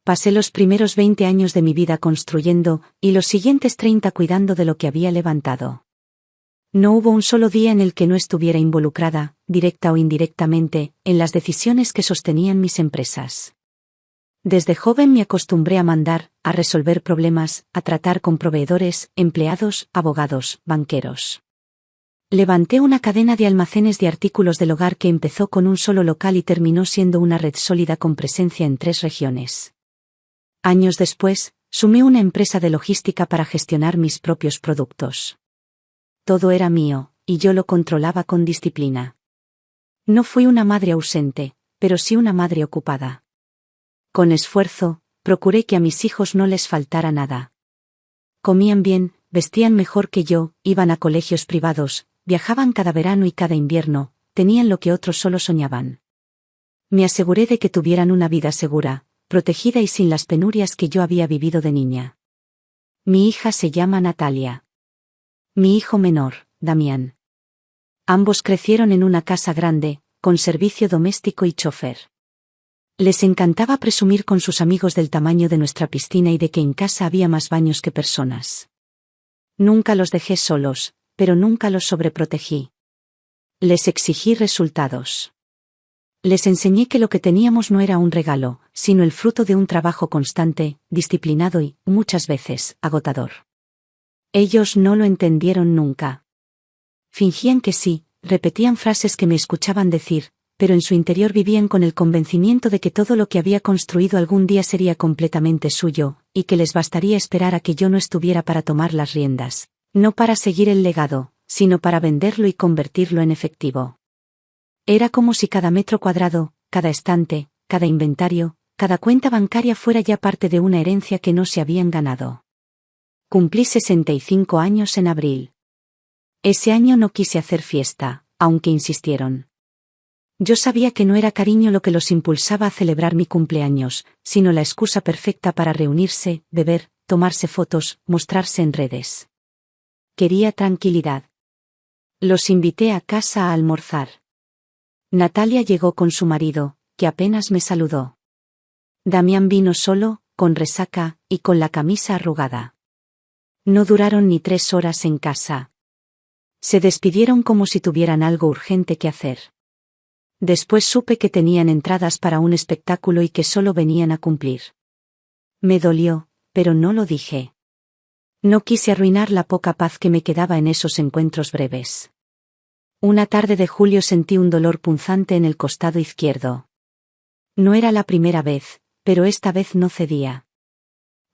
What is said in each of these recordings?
Pasé los primeros 20 años de mi vida construyendo, y los siguientes 30 cuidando de lo que había levantado. No hubo un solo día en el que no estuviera involucrada, directa o indirectamente, en las decisiones que sostenían mis empresas. Desde joven me acostumbré a mandar, a resolver problemas, a tratar con proveedores, empleados, abogados, banqueros. Levanté una cadena de almacenes de artículos del hogar que empezó con un solo local y terminó siendo una red sólida con presencia en 3 regiones. Años después, sumé una empresa de logística para gestionar mis propios productos. Todo era mío, y yo lo controlaba con disciplina. No fui una madre ausente, pero sí una madre ocupada. Con esfuerzo, procuré que a mis hijos no les faltara nada. Comían bien, vestían mejor que yo, iban a colegios privados, viajaban cada verano y cada invierno, tenían lo que otros solo soñaban. Me aseguré de que tuvieran una vida segura, protegida y sin las penurias que yo había vivido de niña. Mi hija se llama Natalia. Mi hijo menor, Damián. Ambos crecieron en una casa grande, con servicio doméstico y chofer. Les encantaba presumir con sus amigos del tamaño de nuestra piscina y de que en casa había más baños que personas. Nunca los dejé solos, pero nunca los sobreprotegí. Les exigí resultados. Les enseñé que lo que teníamos no era un regalo, sino el fruto de un trabajo constante, disciplinado y, muchas veces, agotador. Ellos no lo entendieron nunca. Fingían que sí, repetían frases que me escuchaban decir, pero en su interior vivían con el convencimiento de que todo lo que había construido algún día sería completamente suyo, y que les bastaría esperar a que yo no estuviera para tomar las riendas, no para seguir el legado, sino para venderlo y convertirlo en efectivo. Era como si cada metro cuadrado, cada estante, cada inventario, cada cuenta bancaria fuera ya parte de una herencia que no se habían ganado. Cumplí 65 años en abril. Ese año no quise hacer fiesta, aunque insistieron. Yo sabía que no era cariño lo que los impulsaba a celebrar mi cumpleaños, sino la excusa perfecta para reunirse, beber, tomarse fotos, mostrarse en redes. Quería tranquilidad. Los invité a casa a almorzar. Natalia llegó con su marido, que apenas me saludó. Damián vino solo, con resaca, y con la camisa arrugada. No duraron ni 3 horas en casa. Se despidieron como si tuvieran algo urgente que hacer. Después supe que tenían entradas para un espectáculo y que solo venían a cumplir. Me dolió, pero no lo dije. No quise arruinar la poca paz que me quedaba en esos encuentros breves. Una tarde de julio sentí un dolor punzante en el costado izquierdo. No era la primera vez, pero esta vez no cedía.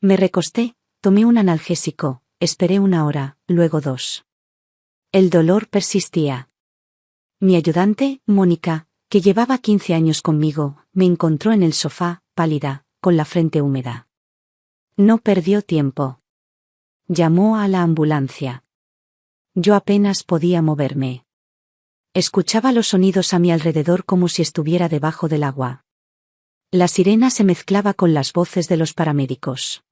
Me recosté, tomé un analgésico, esperé 1 hora, luego 2. El dolor persistía. Mi ayudante, Mónica, que llevaba 15 años conmigo, me encontró en el sofá, pálida, con la frente húmeda. No perdió tiempo. Llamó a la ambulancia. Yo apenas podía moverme. Escuchaba los sonidos a mi alrededor como si estuviera debajo del agua. La sirena se mezclaba con las voces de los paramédicos.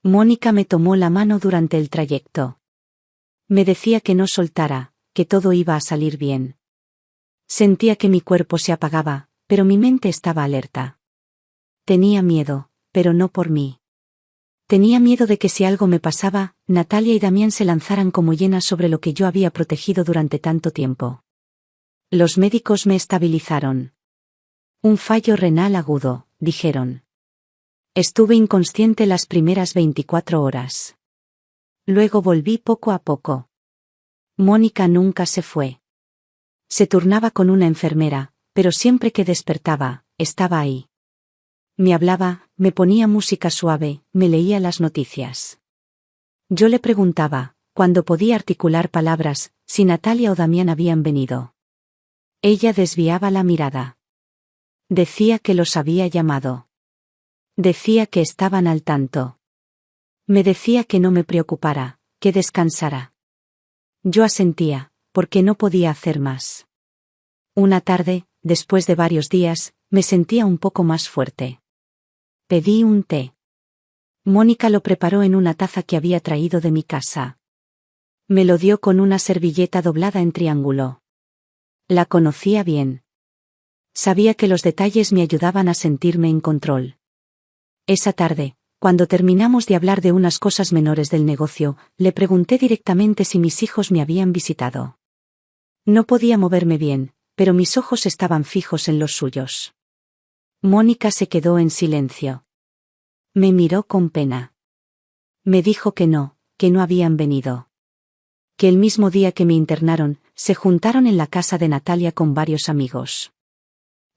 Mónica me tomó la mano durante el trayecto. Me decía que no soltara, que todo iba a salir bien. Sentía que mi cuerpo se apagaba, pero mi mente estaba alerta. Tenía miedo, pero no por mí. Tenía miedo de que si algo me pasaba, Natalia y Damián se lanzaran como hienas sobre lo que yo había protegido durante tanto tiempo. Los médicos me estabilizaron. Un fallo renal agudo, dijeron. Estuve inconsciente las primeras 24 horas. Luego volví poco a poco. Mónica nunca se fue. Se turnaba con una enfermera, pero siempre que despertaba, estaba ahí. Me hablaba, me ponía música suave, me leía las noticias. Yo le preguntaba, cuando podía articular palabras, si Natalia o Damián habían venido. Ella desviaba la mirada. Decía que los había llamado. Decía que estaban al tanto. Me decía que no me preocupara, que descansara. Yo asentía, porque no podía hacer más. Una tarde, después de varios días, me sentía un poco más fuerte. Pedí un té. Mónica lo preparó en una taza que había traído de mi casa. Me lo dio con una servilleta doblada en triángulo. La conocía bien. Sabía que los detalles me ayudaban a sentirme en control. Esa tarde, cuando terminamos de hablar de unas cosas menores del negocio, le pregunté directamente si mis hijos me habían visitado. No podía moverme bien, pero mis ojos estaban fijos en los suyos. Mónica se quedó en silencio. Me miró con pena. Me dijo que no habían venido. Que el mismo día que me internaron, se juntaron en la casa de Natalia con varios amigos.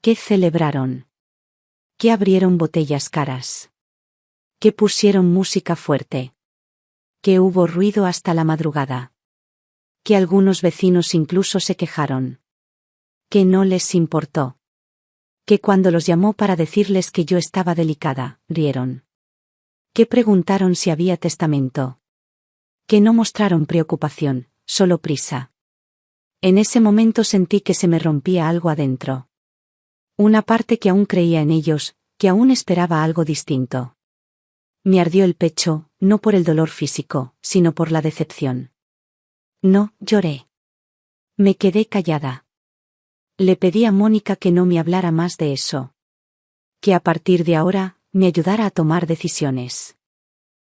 Que celebraron. Que abrieron botellas caras. Que pusieron música fuerte. Que hubo ruido hasta la madrugada. Que algunos vecinos incluso se quejaron. Que no les importó. Que cuando los llamó para decirles que yo estaba delicada, rieron. Que preguntaron si había testamento. Que no mostraron preocupación, solo prisa. En ese momento sentí que se me rompía algo adentro. Una parte que aún creía en ellos, que aún esperaba algo distinto. Me ardió el pecho, no por el dolor físico, sino por la decepción. No, lloré. Me quedé callada. Le pedí a Mónica que no me hablara más de eso. Que a partir de ahora, me ayudara a tomar decisiones.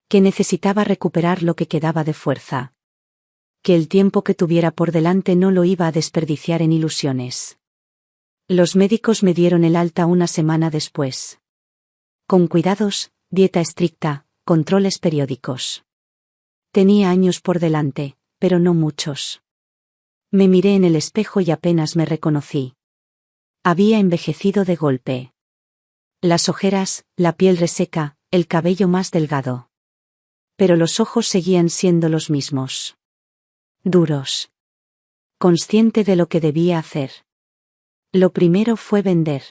Que necesitaba recuperar lo que quedaba de fuerza. Que el tiempo que tuviera por delante no lo iba a desperdiciar en ilusiones. Los médicos me dieron el alta una semana después. Con cuidados, dieta estricta, controles periódicos. Tenía años por delante, pero no muchos. Me miré en el espejo y apenas me reconocí. Había envejecido de golpe. Las ojeras, la piel reseca, el cabello más delgado. Pero los ojos seguían siendo los mismos. Duros. Consciente de lo que debía hacer. Lo primero fue vender.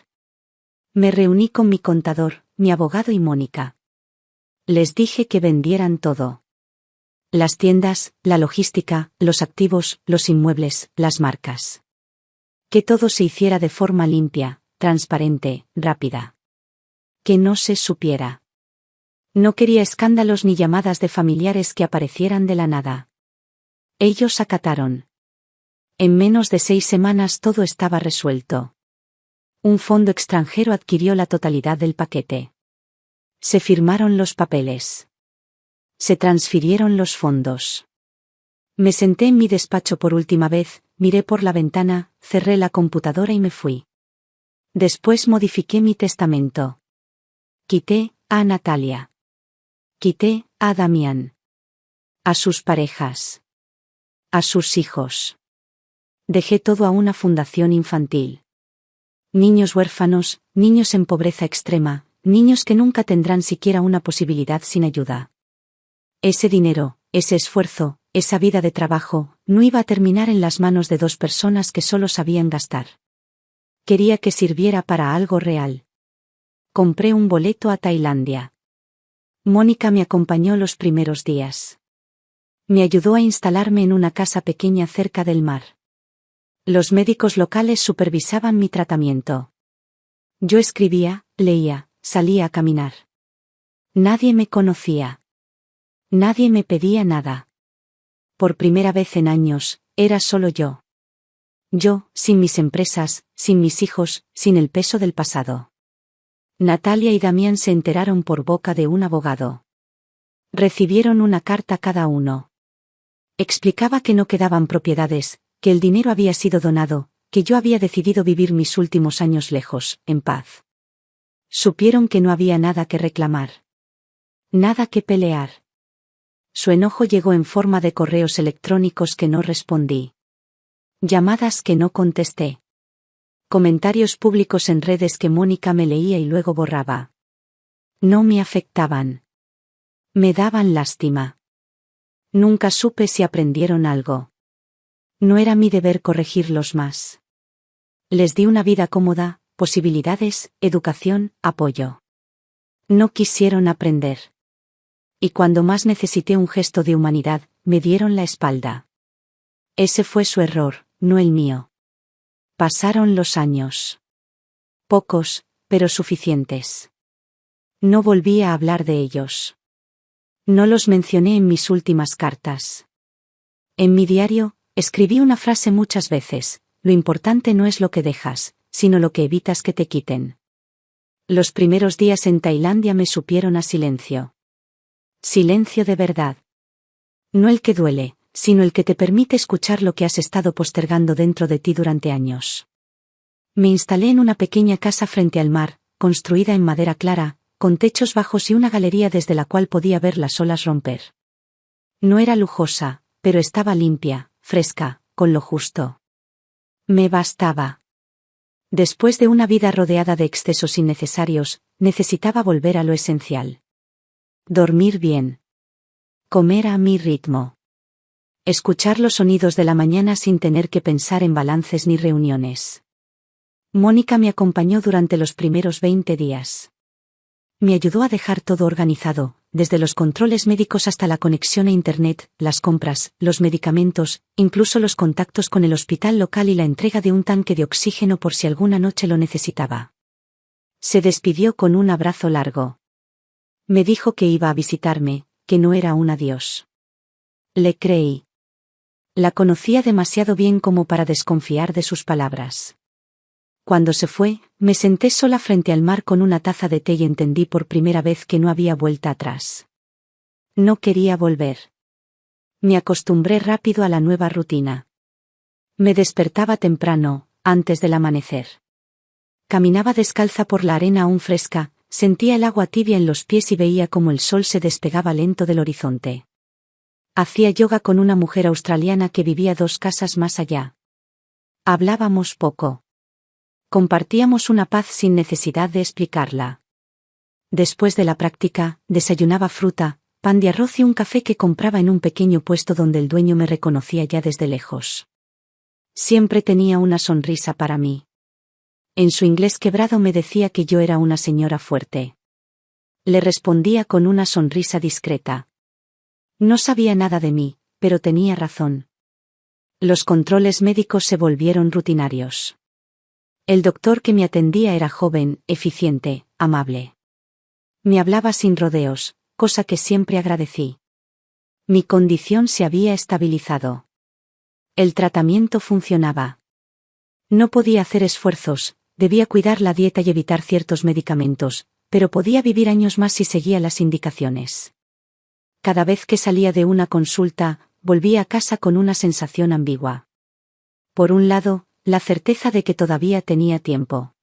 Me reuní con mi contador, mi abogado y Mónica. Les dije que vendieran todo. Las tiendas, la logística, los activos, los inmuebles, las marcas. Que todo se hiciera de forma limpia, transparente, rápida. Que no se supiera. No quería escándalos ni llamadas de familiares que aparecieran de la nada. Ellos acataron. En menos de 6 semanas todo estaba resuelto. Un fondo extranjero adquirió la totalidad del paquete. Se firmaron los papeles. Se transfirieron los fondos. Me senté en mi despacho por última vez, miré por la ventana, cerré la computadora y me fui. Después modifiqué mi testamento. Quité a Natalia. Quité a Damián. A sus parejas. A sus hijos. Dejé todo a una fundación infantil. Niños huérfanos, niños en pobreza extrema, niños que nunca tendrán siquiera una posibilidad sin ayuda. Ese dinero, ese esfuerzo, esa vida de trabajo, no iba a terminar en las manos de 2 personas que solo sabían gastar. Quería que sirviera para algo real. Compré un boleto a Tailandia. Mónica me acompañó los primeros días. Me ayudó a instalarme en una casa pequeña cerca del mar. Los médicos locales supervisaban mi tratamiento. Yo escribía, leía, salía a caminar. Nadie me conocía. Nadie me pedía nada. Por primera vez en años, era solo yo. Yo, sin mis empresas, sin mis hijos, sin el peso del pasado. Natalia y Damián se enteraron por boca de un abogado. Recibieron una carta cada uno. Explicaba que no quedaban propiedades, que el dinero había sido donado, que yo había decidido vivir mis últimos años lejos, en paz. Supieron que no había nada que reclamar. Nada que pelear. Su enojo llegó en forma de correos electrónicos que no respondí. Llamadas que no contesté. Comentarios públicos en redes que Mónica me leía y luego borraba. No me afectaban. Me daban lástima. Nunca supe si aprendieron algo. No era mi deber corregirlos más. Les di una vida cómoda, posibilidades, educación, apoyo. No quisieron aprender. Y cuando más necesité un gesto de humanidad, me dieron la espalda. Ese fue su error, no el mío. Pasaron los años. Pocos, pero suficientes. No volví a hablar de ellos. No los mencioné en mis últimas cartas. En mi diario, escribí una frase muchas veces: lo importante no es lo que dejas, sino lo que evitas que te quiten. Los primeros días en Tailandia me supieron a silencio. Silencio de verdad. No el que duele, sino el que te permite escuchar lo que has estado postergando dentro de ti durante años. Me instalé en una pequeña casa frente al mar, construida en madera clara, con techos bajos y una galería desde la cual podía ver las olas romper. No era lujosa, pero estaba limpia, fresca, con lo justo. Me bastaba. Después de una vida rodeada de excesos innecesarios, necesitaba volver a lo esencial. Dormir bien. Comer a mi ritmo. Escuchar los sonidos de la mañana sin tener que pensar en balances ni reuniones. Mónica me acompañó durante los primeros 20 días. Me ayudó a dejar todo organizado, desde los controles médicos hasta la conexión a Internet, las compras, los medicamentos, incluso los contactos con el hospital local y la entrega de un tanque de oxígeno por si alguna noche lo necesitaba. Se despidió con un abrazo largo. Me dijo que iba a visitarme, que no era un adiós. Le creí. La conocía demasiado bien como para desconfiar de sus palabras. Cuando se fue, me senté sola frente al mar con una taza de té y entendí por primera vez que no había vuelta atrás. No quería volver. Me acostumbré rápido a la nueva rutina. Me despertaba temprano, antes del amanecer. Caminaba descalza por la arena aún fresca, sentía el agua tibia en los pies y veía cómo el sol se despegaba lento del horizonte. Hacía yoga con una mujer australiana que vivía 2 casas más allá. Hablábamos poco. Compartíamos una paz sin necesidad de explicarla. Después de la práctica, desayunaba fruta, pan de arroz y un café que compraba en un pequeño puesto donde el dueño me reconocía ya desde lejos. Siempre tenía una sonrisa para mí. En su inglés quebrado me decía que yo era una señora fuerte. Le respondía con una sonrisa discreta. No sabía nada de mí, pero tenía razón. Los controles médicos se volvieron rutinarios. El doctor que me atendía era joven, eficiente, amable. Me hablaba sin rodeos, cosa que siempre agradecí. Mi condición se había estabilizado. El tratamiento funcionaba. No podía hacer esfuerzos, debía cuidar la dieta y evitar ciertos medicamentos, pero podía vivir años más si seguía las indicaciones. Cada vez que salía de una consulta, volvía a casa con una sensación ambigua. Por un lado, la certeza de que todavía tenía tiempo.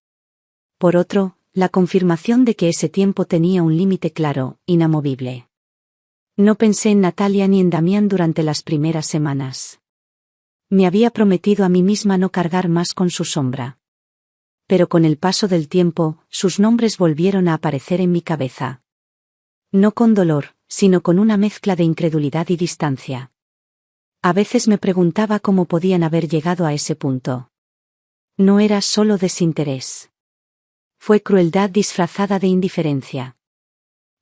Por otro, la confirmación de que ese tiempo tenía un límite claro, inamovible. No pensé en Natalia ni en Damián durante las primeras semanas. Me había prometido a mí misma no cargar más con su sombra. Pero con el paso del tiempo, sus nombres volvieron a aparecer en mi cabeza. No con dolor, sino con una mezcla de incredulidad y distancia. A veces me preguntaba cómo podían haber llegado a ese punto. No era solo desinterés. Fue crueldad disfrazada de indiferencia.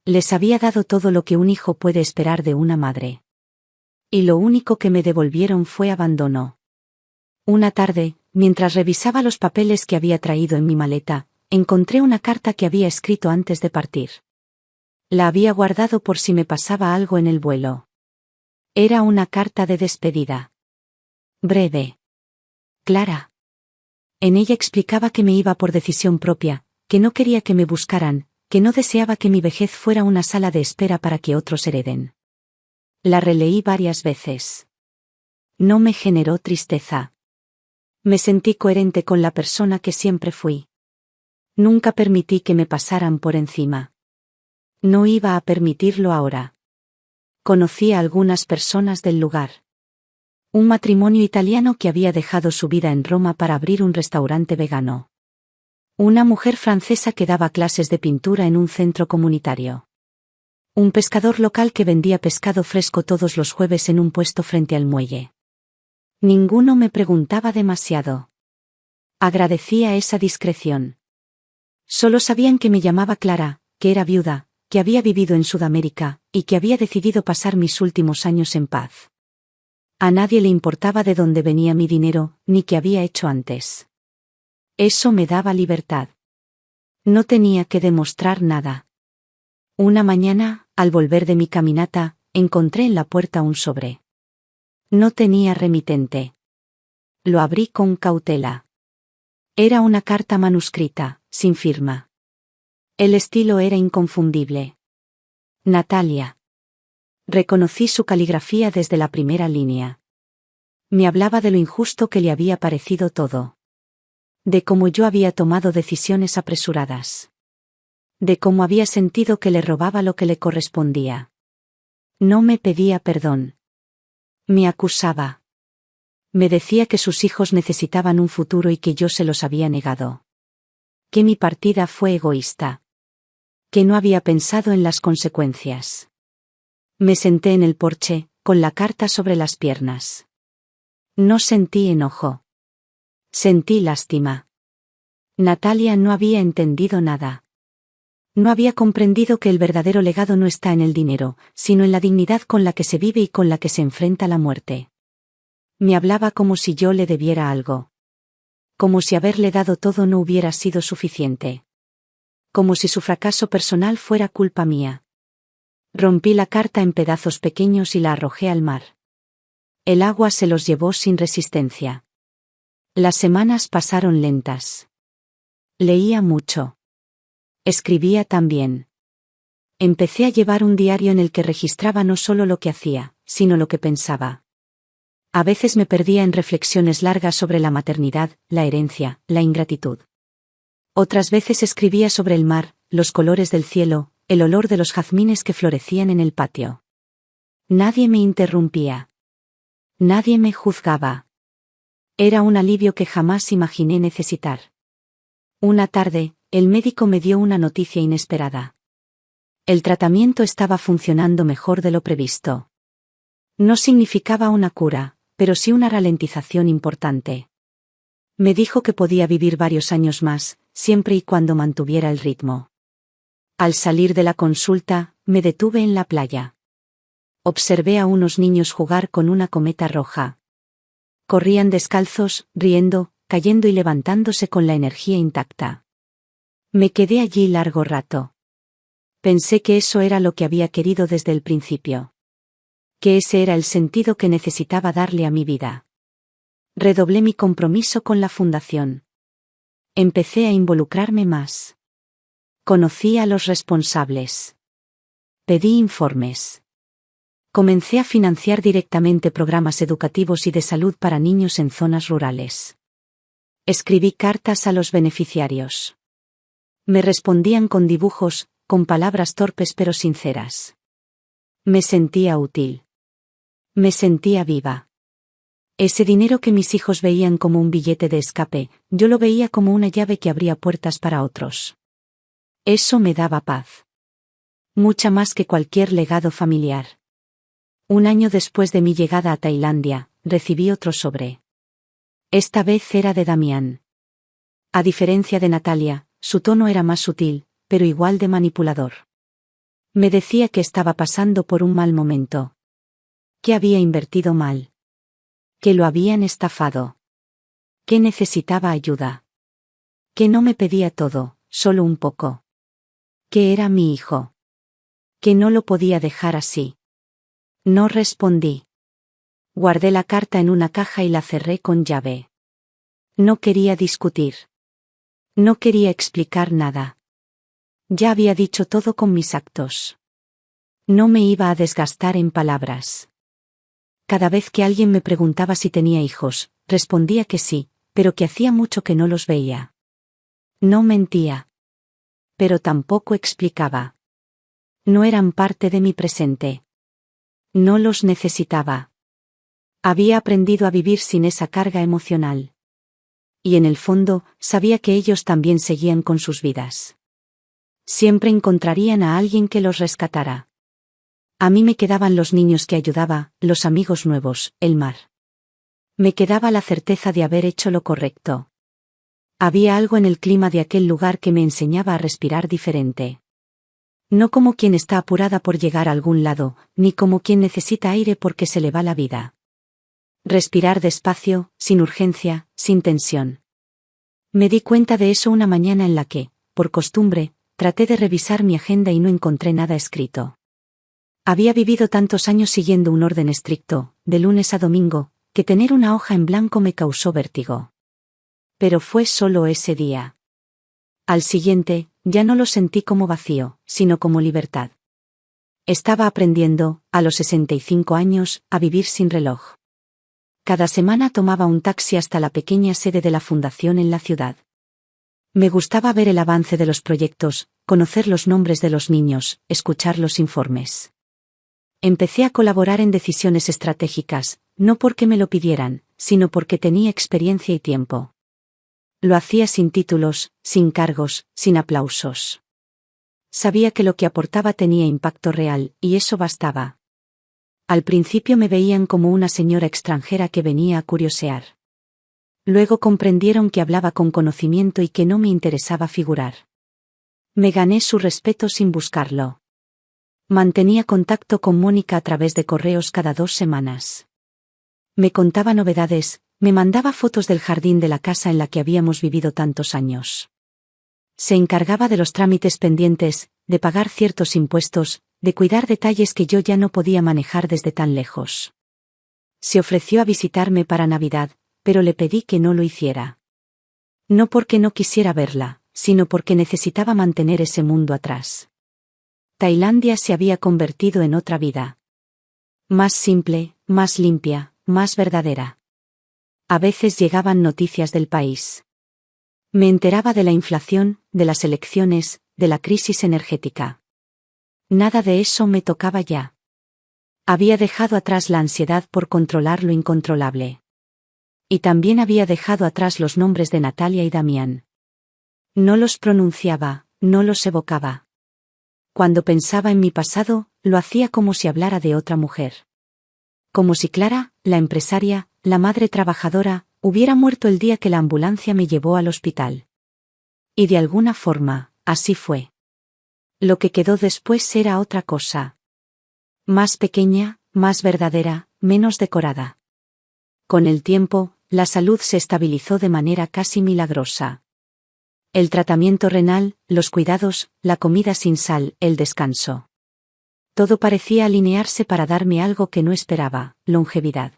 Les había dado todo lo que un hijo puede esperar de una madre. Y lo único que me devolvieron fue abandono. Una tarde, mientras revisaba los papeles que había traído en mi maleta, encontré una carta que había escrito antes de partir. La había guardado por si me pasaba algo en el vuelo. Era una carta de despedida. Breve. Clara. En ella explicaba que me iba por decisión propia, que no quería que me buscaran, que no deseaba que mi vejez fuera una sala de espera para que otros hereden. La releí varias veces. No me generó tristeza. Me sentí coherente con la persona que siempre fui. Nunca permití que me pasaran por encima. No iba a permitirlo ahora. Conocí a algunas personas del lugar. Un matrimonio italiano que había dejado su vida en Roma para abrir un restaurante vegano. Una mujer francesa que daba clases de pintura en un centro comunitario. Un pescador local que vendía pescado fresco todos los jueves en un puesto frente al muelle. Ninguno me preguntaba demasiado. Agradecía esa discreción. Solo sabían que me llamaba Clara, que era viuda, que había vivido en Sudamérica, y que había decidido pasar mis últimos años en paz. A nadie le importaba de dónde venía mi dinero, ni qué había hecho antes. Eso me daba libertad. No tenía que demostrar nada. Una mañana, al volver de mi caminata, encontré en la puerta un sobre. No tenía remitente. Lo abrí con cautela. Era una carta manuscrita, sin firma. El estilo era inconfundible. Natalia. Reconocí su caligrafía desde la primera línea. Me hablaba de lo injusto que le había parecido todo. De cómo yo había tomado decisiones apresuradas. De cómo había sentido que le robaba lo que le correspondía. No me pedía perdón. Me acusaba. Me decía que sus hijos necesitaban un futuro y que yo se los había negado. Que mi partida fue egoísta. Que no había pensado en las consecuencias. Me senté en el porche, con la carta sobre las piernas. No sentí enojo. Sentí lástima. Natalia no había entendido nada. No había comprendido que el verdadero legado no está en el dinero, sino en la dignidad con la que se vive y con la que se enfrenta la muerte. Me hablaba como si yo le debiera algo. Como si haberle dado todo no hubiera sido suficiente. Como si su fracaso personal fuera culpa mía. Rompí la carta en pedazos pequeños y la arrojé al mar. El agua se los llevó sin resistencia. Las semanas pasaron lentas. Leía mucho. Escribía también. Empecé a llevar un diario en el que registraba no solo lo que hacía, sino lo que pensaba. A veces me perdía en reflexiones largas sobre la maternidad, la herencia, la ingratitud. Otras veces escribía sobre el mar, los colores del cielo, el olor de los jazmines que florecían en el patio. Nadie me interrumpía. Nadie me juzgaba. Era un alivio que jamás imaginé necesitar. Una tarde, el médico me dio una noticia inesperada. El tratamiento estaba funcionando mejor de lo previsto. No significaba una cura, pero sí una ralentización importante. Me dijo que podía vivir varios años más, siempre y cuando mantuviera el ritmo. Al salir de la consulta, me detuve en la playa. Observé a unos niños jugar con una cometa roja. Corrían descalzos, riendo, cayendo y levantándose con la energía intacta. Me quedé allí largo rato. Pensé que eso era lo que había querido desde el principio. Que ese era el sentido que necesitaba darle a mi vida. Redoblé mi compromiso con la fundación. Empecé a involucrarme más. Conocí a los responsables. Pedí informes. Comencé a financiar directamente programas educativos y de salud para niños en zonas rurales. Escribí cartas a los beneficiarios. Me respondían con dibujos, con palabras torpes pero sinceras. Me sentía útil. Me sentía viva. Ese dinero que mis hijos veían como un billete de escape, yo lo veía como una llave que abría puertas para otros. Eso me daba paz. Mucha más que cualquier legado familiar. Un año después de mi llegada a Tailandia, recibí otro sobre. Esta vez era de Damián. A diferencia de Natalia, su tono era más sutil, pero igual de manipulador. Me decía que estaba pasando por un mal momento. Que había invertido mal. Que lo habían estafado. Que necesitaba ayuda. Que no me pedía todo, solo un poco. Que era mi hijo. Que no lo podía dejar así. No respondí. Guardé la carta en una caja y la cerré con llave. No quería discutir. No quería explicar nada. Ya había dicho todo con mis actos. No me iba a desgastar en palabras. Cada vez que alguien me preguntaba si tenía hijos, respondía que sí, pero que hacía mucho que no los veía. No mentía. Pero tampoco explicaba. No eran parte de mi presente. No los necesitaba. Había aprendido a vivir sin esa carga emocional. Y en el fondo, sabía que ellos también seguían con sus vidas. Siempre encontrarían a alguien que los rescatara. A mí me quedaban los niños que ayudaba, los amigos nuevos, el mar. Me quedaba la certeza de haber hecho lo correcto. Había algo en el clima de aquel lugar que me enseñaba a respirar diferente. No como quien está apurada por llegar a algún lado, ni como quien necesita aire porque se le va la vida. Respirar despacio, sin urgencia, sin tensión. Me di cuenta de eso una mañana en la que, por costumbre, traté de revisar mi agenda y no encontré nada escrito. Había vivido tantos años siguiendo un orden estricto, de lunes a domingo, que tener una hoja en blanco me causó vértigo. Pero fue solo ese día. Al siguiente, ya no lo sentí como vacío, sino como libertad. Estaba aprendiendo, a los 65 años, a vivir sin reloj. Cada semana tomaba un taxi hasta la pequeña sede de la fundación en la ciudad. Me gustaba ver el avance de los proyectos, conocer los nombres de los niños, escuchar los informes. Empecé a colaborar en decisiones estratégicas, no porque me lo pidieran, sino porque tenía experiencia y tiempo. Lo hacía sin títulos, sin cargos, sin aplausos. Sabía que lo que aportaba tenía impacto real, y eso bastaba. Al principio me veían como una señora extranjera que venía a curiosear. Luego comprendieron que hablaba con conocimiento y que no me interesaba figurar. Me gané su respeto sin buscarlo. Mantenía contacto con Mónica a través de correos cada 2 semanas. Me contaba novedades, me mandaba fotos del jardín de la casa en la que habíamos vivido tantos años. Se encargaba de los trámites pendientes, de pagar ciertos impuestos, de cuidar detalles que yo ya no podía manejar desde tan lejos. Se ofreció a visitarme para Navidad, pero le pedí que no lo hiciera. No porque no quisiera verla, sino porque necesitaba mantener ese mundo atrás. Tailandia se había convertido en otra vida. Más simple, más limpia, más verdadera. A veces llegaban noticias del país. Me enteraba de la inflación, de las elecciones, de la crisis energética. Nada de eso me tocaba ya. Había dejado atrás la ansiedad por controlar lo incontrolable. Y también había dejado atrás los nombres de Natalia y Damián. No los pronunciaba, no los evocaba. Cuando pensaba en mi pasado, lo hacía como si hablara de otra mujer. Como si Clara, la empresaria, la madre trabajadora, hubiera muerto el día que la ambulancia me llevó al hospital. Y de alguna forma, así fue. Lo que quedó después era otra cosa. Más pequeña, más verdadera, menos decorada. Con el tiempo, la salud se estabilizó de manera casi milagrosa. El tratamiento renal, los cuidados, la comida sin sal, el descanso. Todo parecía alinearse para darme algo que no esperaba, longevidad.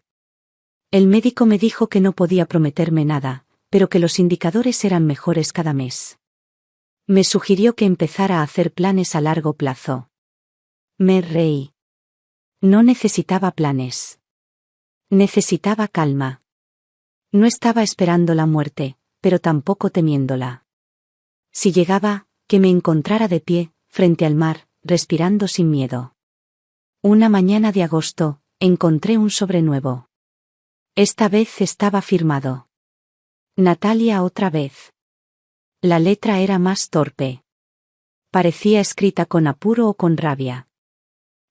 El médico me dijo que no podía prometerme nada, pero que los indicadores eran mejores cada mes. Me sugirió que empezara a hacer planes a largo plazo. Me reí. No necesitaba planes. Necesitaba calma. No estaba esperando la muerte, pero tampoco temiéndola. Si llegaba, que me encontrara de pie, frente al mar, respirando sin miedo. Una mañana de agosto, encontré un sobre nuevo. Esta vez estaba firmado. Natalia otra vez. La letra era más torpe. Parecía escrita con apuro o con rabia.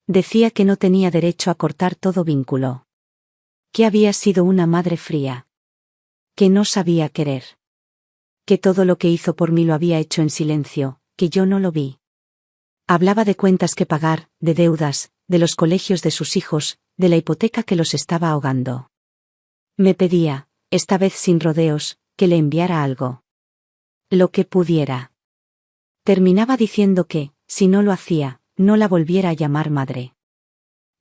Decía que no tenía derecho a cortar todo vínculo. Que había sido una madre fría. Que no sabía querer. Que todo lo que hizo por mí lo había hecho en silencio, que yo no lo vi. Hablaba de cuentas que pagar, de deudas, de los colegios de sus hijos, de la hipoteca que los estaba ahogando. Me pedía, esta vez sin rodeos, que le enviara algo. Lo que pudiera. Terminaba diciendo que, si no lo hacía, no la volviera a llamar madre.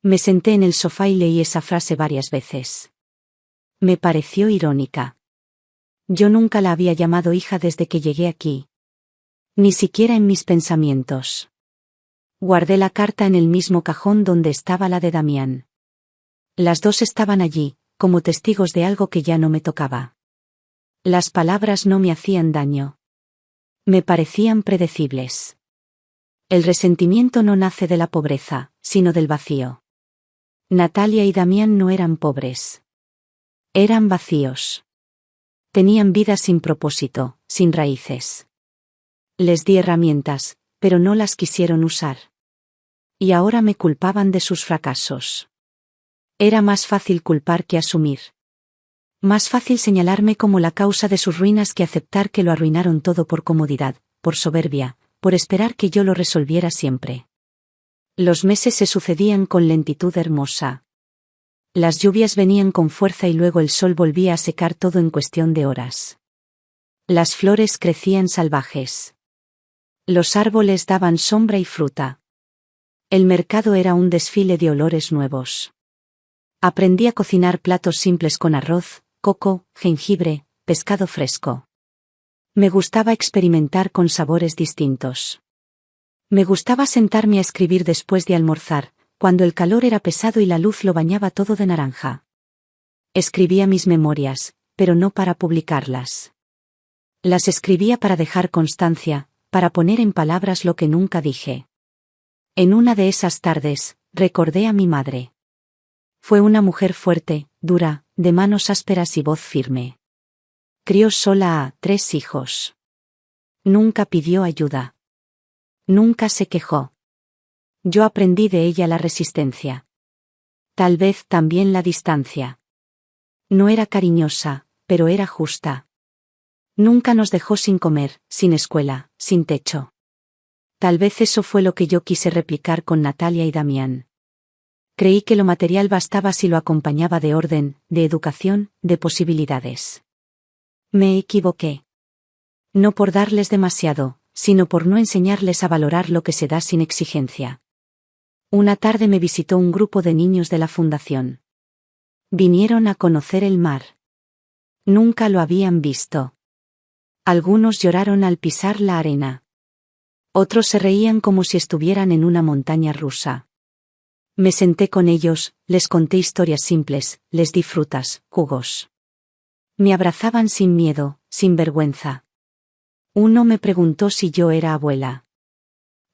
Me senté en el sofá y leí esa frase varias veces. Me pareció irónica. Yo nunca la había llamado hija desde que llegué aquí. Ni siquiera en mis pensamientos. Guardé la carta en el mismo cajón donde estaba la de Damián. Las dos estaban allí, como testigos de algo que ya no me tocaba. Las palabras no me hacían daño. Me parecían predecibles. El resentimiento no nace de la pobreza, sino del vacío. Natalia y Damián no eran pobres. Eran vacíos. Tenían vidas sin propósito, sin raíces. Les di herramientas, pero no las quisieron usar. Y ahora me culpaban de sus fracasos. Era más fácil culpar que asumir. Más fácil señalarme como la causa de sus ruinas que aceptar que lo arruinaron todo por comodidad, por soberbia, por esperar que yo lo resolviera siempre. Los meses se sucedían con lentitud hermosa. Las lluvias venían con fuerza y luego el sol volvía a secar todo en cuestión de horas. Las flores crecían salvajes. Los árboles daban sombra y fruta. El mercado era un desfile de olores nuevos. Aprendí a cocinar platos simples con arroz, coco, jengibre, pescado fresco. Me gustaba experimentar con sabores distintos. Me gustaba sentarme a escribir después de almorzar, cuando el calor era pesado y la luz lo bañaba todo de naranja. Escribía mis memorias, pero no para publicarlas. Las escribía para dejar constancia, para poner en palabras lo que nunca dije. En una de esas tardes, recordé a mi madre. Fue una mujer fuerte, dura, de manos ásperas y voz firme. Crió sola a 3 hijos. Nunca pidió ayuda. Nunca se quejó. Yo aprendí de ella la resistencia. Tal vez también la distancia. No era cariñosa, pero era justa. Nunca nos dejó sin comer, sin escuela, sin techo. Tal vez eso fue lo que yo quise replicar con Natalia y Damián. Creí que lo material bastaba si lo acompañaba de orden, de educación, de posibilidades. Me equivoqué. No por darles demasiado, sino por no enseñarles a valorar lo que se da sin exigencia. Una tarde me visitó un grupo de niños de la fundación. Vinieron a conocer el mar. Nunca lo habían visto. Algunos lloraron al pisar la arena. Otros se reían como si estuvieran en una montaña rusa. Me senté con ellos, les conté historias simples, les di frutas, jugos. Me abrazaban sin miedo, sin vergüenza. Uno me preguntó si yo era abuela.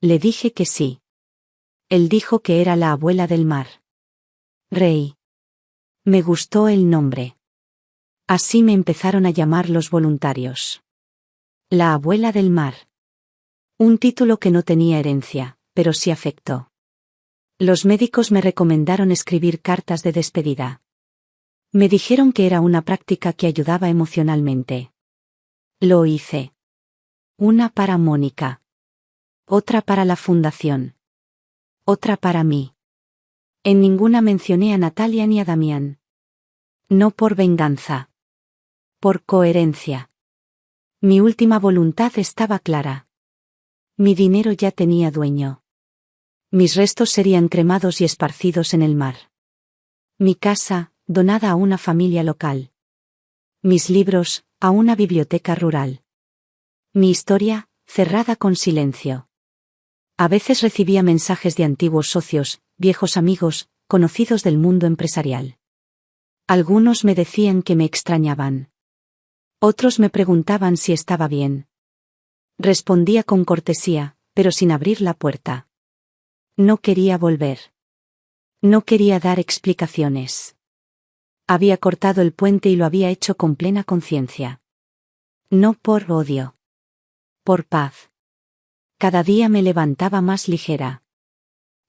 Le dije que sí. Él dijo que era la abuela del mar. Reí. Me gustó el nombre. Así me empezaron a llamar los voluntarios. La abuela del mar. Un título que no tenía herencia, pero sí afecto. Los médicos me recomendaron escribir cartas de despedida. Me dijeron que era una práctica que ayudaba emocionalmente. Lo hice. Una para Mónica. Otra para la fundación. Otra para mí. En ninguna mencioné a Natalia ni a Damián. No por venganza. Por coherencia. Mi última voluntad estaba clara. Mi dinero ya tenía dueño. Mis restos serían cremados y esparcidos en el mar. Mi casa, donada a una familia local. Mis libros, a una biblioteca rural. Mi historia, cerrada con silencio. A veces recibía mensajes de antiguos socios, viejos amigos, conocidos del mundo empresarial. Algunos me decían que me extrañaban. Otros me preguntaban si estaba bien. Respondía con cortesía, pero sin abrir la puerta. No quería volver. No quería dar explicaciones. Había cortado el puente y lo había hecho con plena conciencia. No por odio. Por paz. Cada día me levantaba más ligera.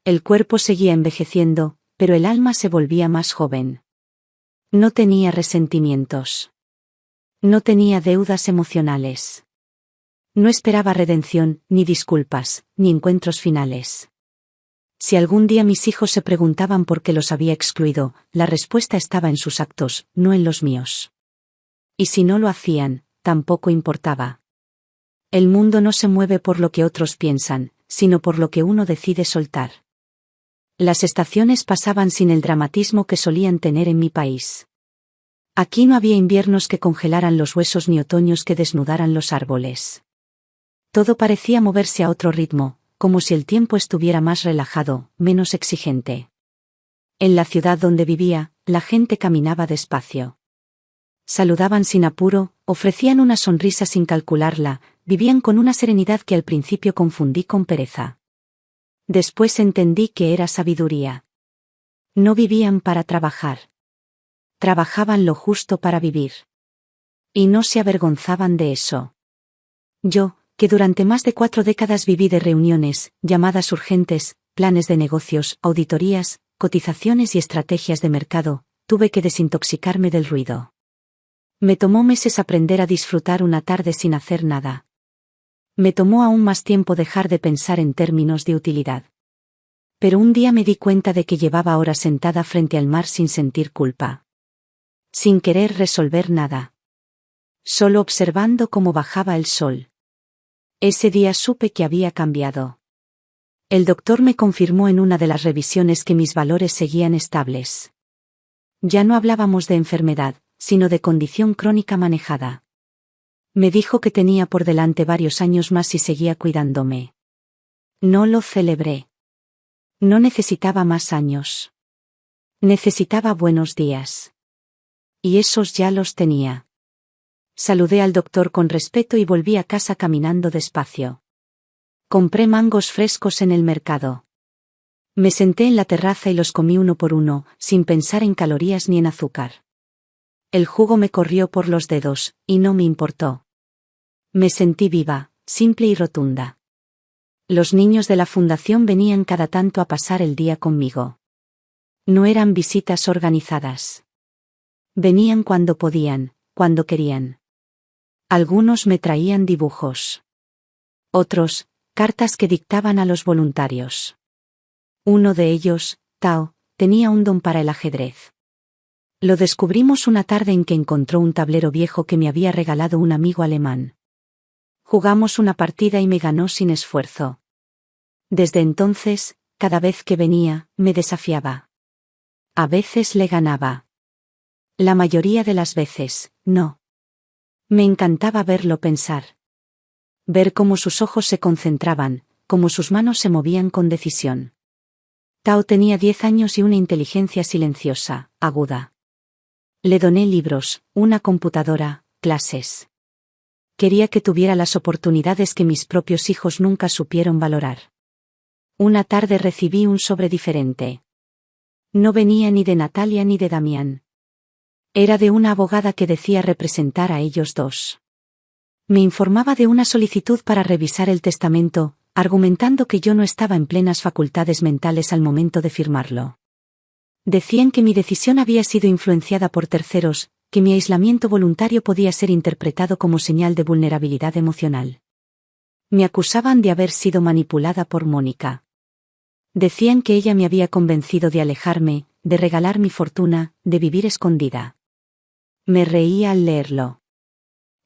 El cuerpo seguía envejeciendo, pero el alma se volvía más joven. No tenía resentimientos. No tenía deudas emocionales. No esperaba redención, ni disculpas, ni encuentros finales. Si algún día mis hijos se preguntaban por qué los había excluido, la respuesta estaba en sus actos, no en los míos. Y si no lo hacían, tampoco importaba. El mundo no se mueve por lo que otros piensan, sino por lo que uno decide soltar. Las estaciones pasaban sin el dramatismo que solían tener en mi país. Aquí no había inviernos que congelaran los huesos ni otoños que desnudaran los árboles. Todo parecía moverse a otro ritmo, como si el tiempo estuviera más relajado, menos exigente. En la ciudad donde vivía, la gente caminaba despacio. Saludaban sin apuro, ofrecían una sonrisa sin calcularla, vivían con una serenidad que al principio confundí con pereza. Después entendí que era sabiduría. No vivían para trabajar. Trabajaban lo justo para vivir. Y no se avergonzaban de eso. Yo, que durante más de 4 décadas viví de reuniones, llamadas urgentes, planes de negocios, auditorías, cotizaciones y estrategias de mercado, tuve que desintoxicarme del ruido. Me tomó meses aprender a disfrutar una tarde sin hacer nada. Me tomó aún más tiempo dejar de pensar en términos de utilidad. Pero un día me di cuenta de que llevaba horas sentada frente al mar sin sentir culpa. Sin querer resolver nada. Solo observando cómo bajaba el sol. Ese día supe que había cambiado. El doctor me confirmó en una de las revisiones que mis valores seguían estables. Ya no hablábamos de enfermedad, sino de condición crónica manejada. Me dijo que tenía por delante varios años más y seguía cuidándome. No lo celebré. No necesitaba más años. Necesitaba buenos días. Y esos ya los tenía. Saludé al doctor con respeto y volví a casa caminando despacio. Compré mangos frescos en el mercado. Me senté en la terraza y los comí uno por uno, sin pensar en calorías ni en azúcar. El jugo me corrió por los dedos, y no me importó. Me sentí viva, simple y rotunda. Los niños de la fundación venían cada tanto a pasar el día conmigo. No eran visitas organizadas. Venían cuando podían, cuando querían. Algunos me traían dibujos. Otros, cartas que dictaban a los voluntarios. Uno de ellos, Tao, tenía un don para el ajedrez. Lo descubrimos una tarde en que encontró un tablero viejo que me había regalado un amigo alemán. Jugamos una partida y me ganó sin esfuerzo. Desde entonces, cada vez que venía, me desafiaba. A veces le ganaba. La mayoría de las veces, no. Me encantaba verlo pensar. Ver cómo sus ojos se concentraban, cómo sus manos se movían con decisión. Tao tenía 10 años y una inteligencia silenciosa, aguda. Le doné libros, una computadora, clases. Quería que tuviera las oportunidades que mis propios hijos nunca supieron valorar. Una tarde recibí un sobre diferente. No venía ni de Natalia ni de Damián. Era de una abogada que decía representar a ellos dos. Me informaba de una solicitud para revisar el testamento, argumentando que yo no estaba en plenas facultades mentales al momento de firmarlo. Decían que mi decisión había sido influenciada por terceros, que mi aislamiento voluntario podía ser interpretado como señal de vulnerabilidad emocional. Me acusaban de haber sido manipulada por Mónica. Decían que ella me había convencido de alejarme, de regalar mi fortuna, de vivir escondida. Me reí al leerlo.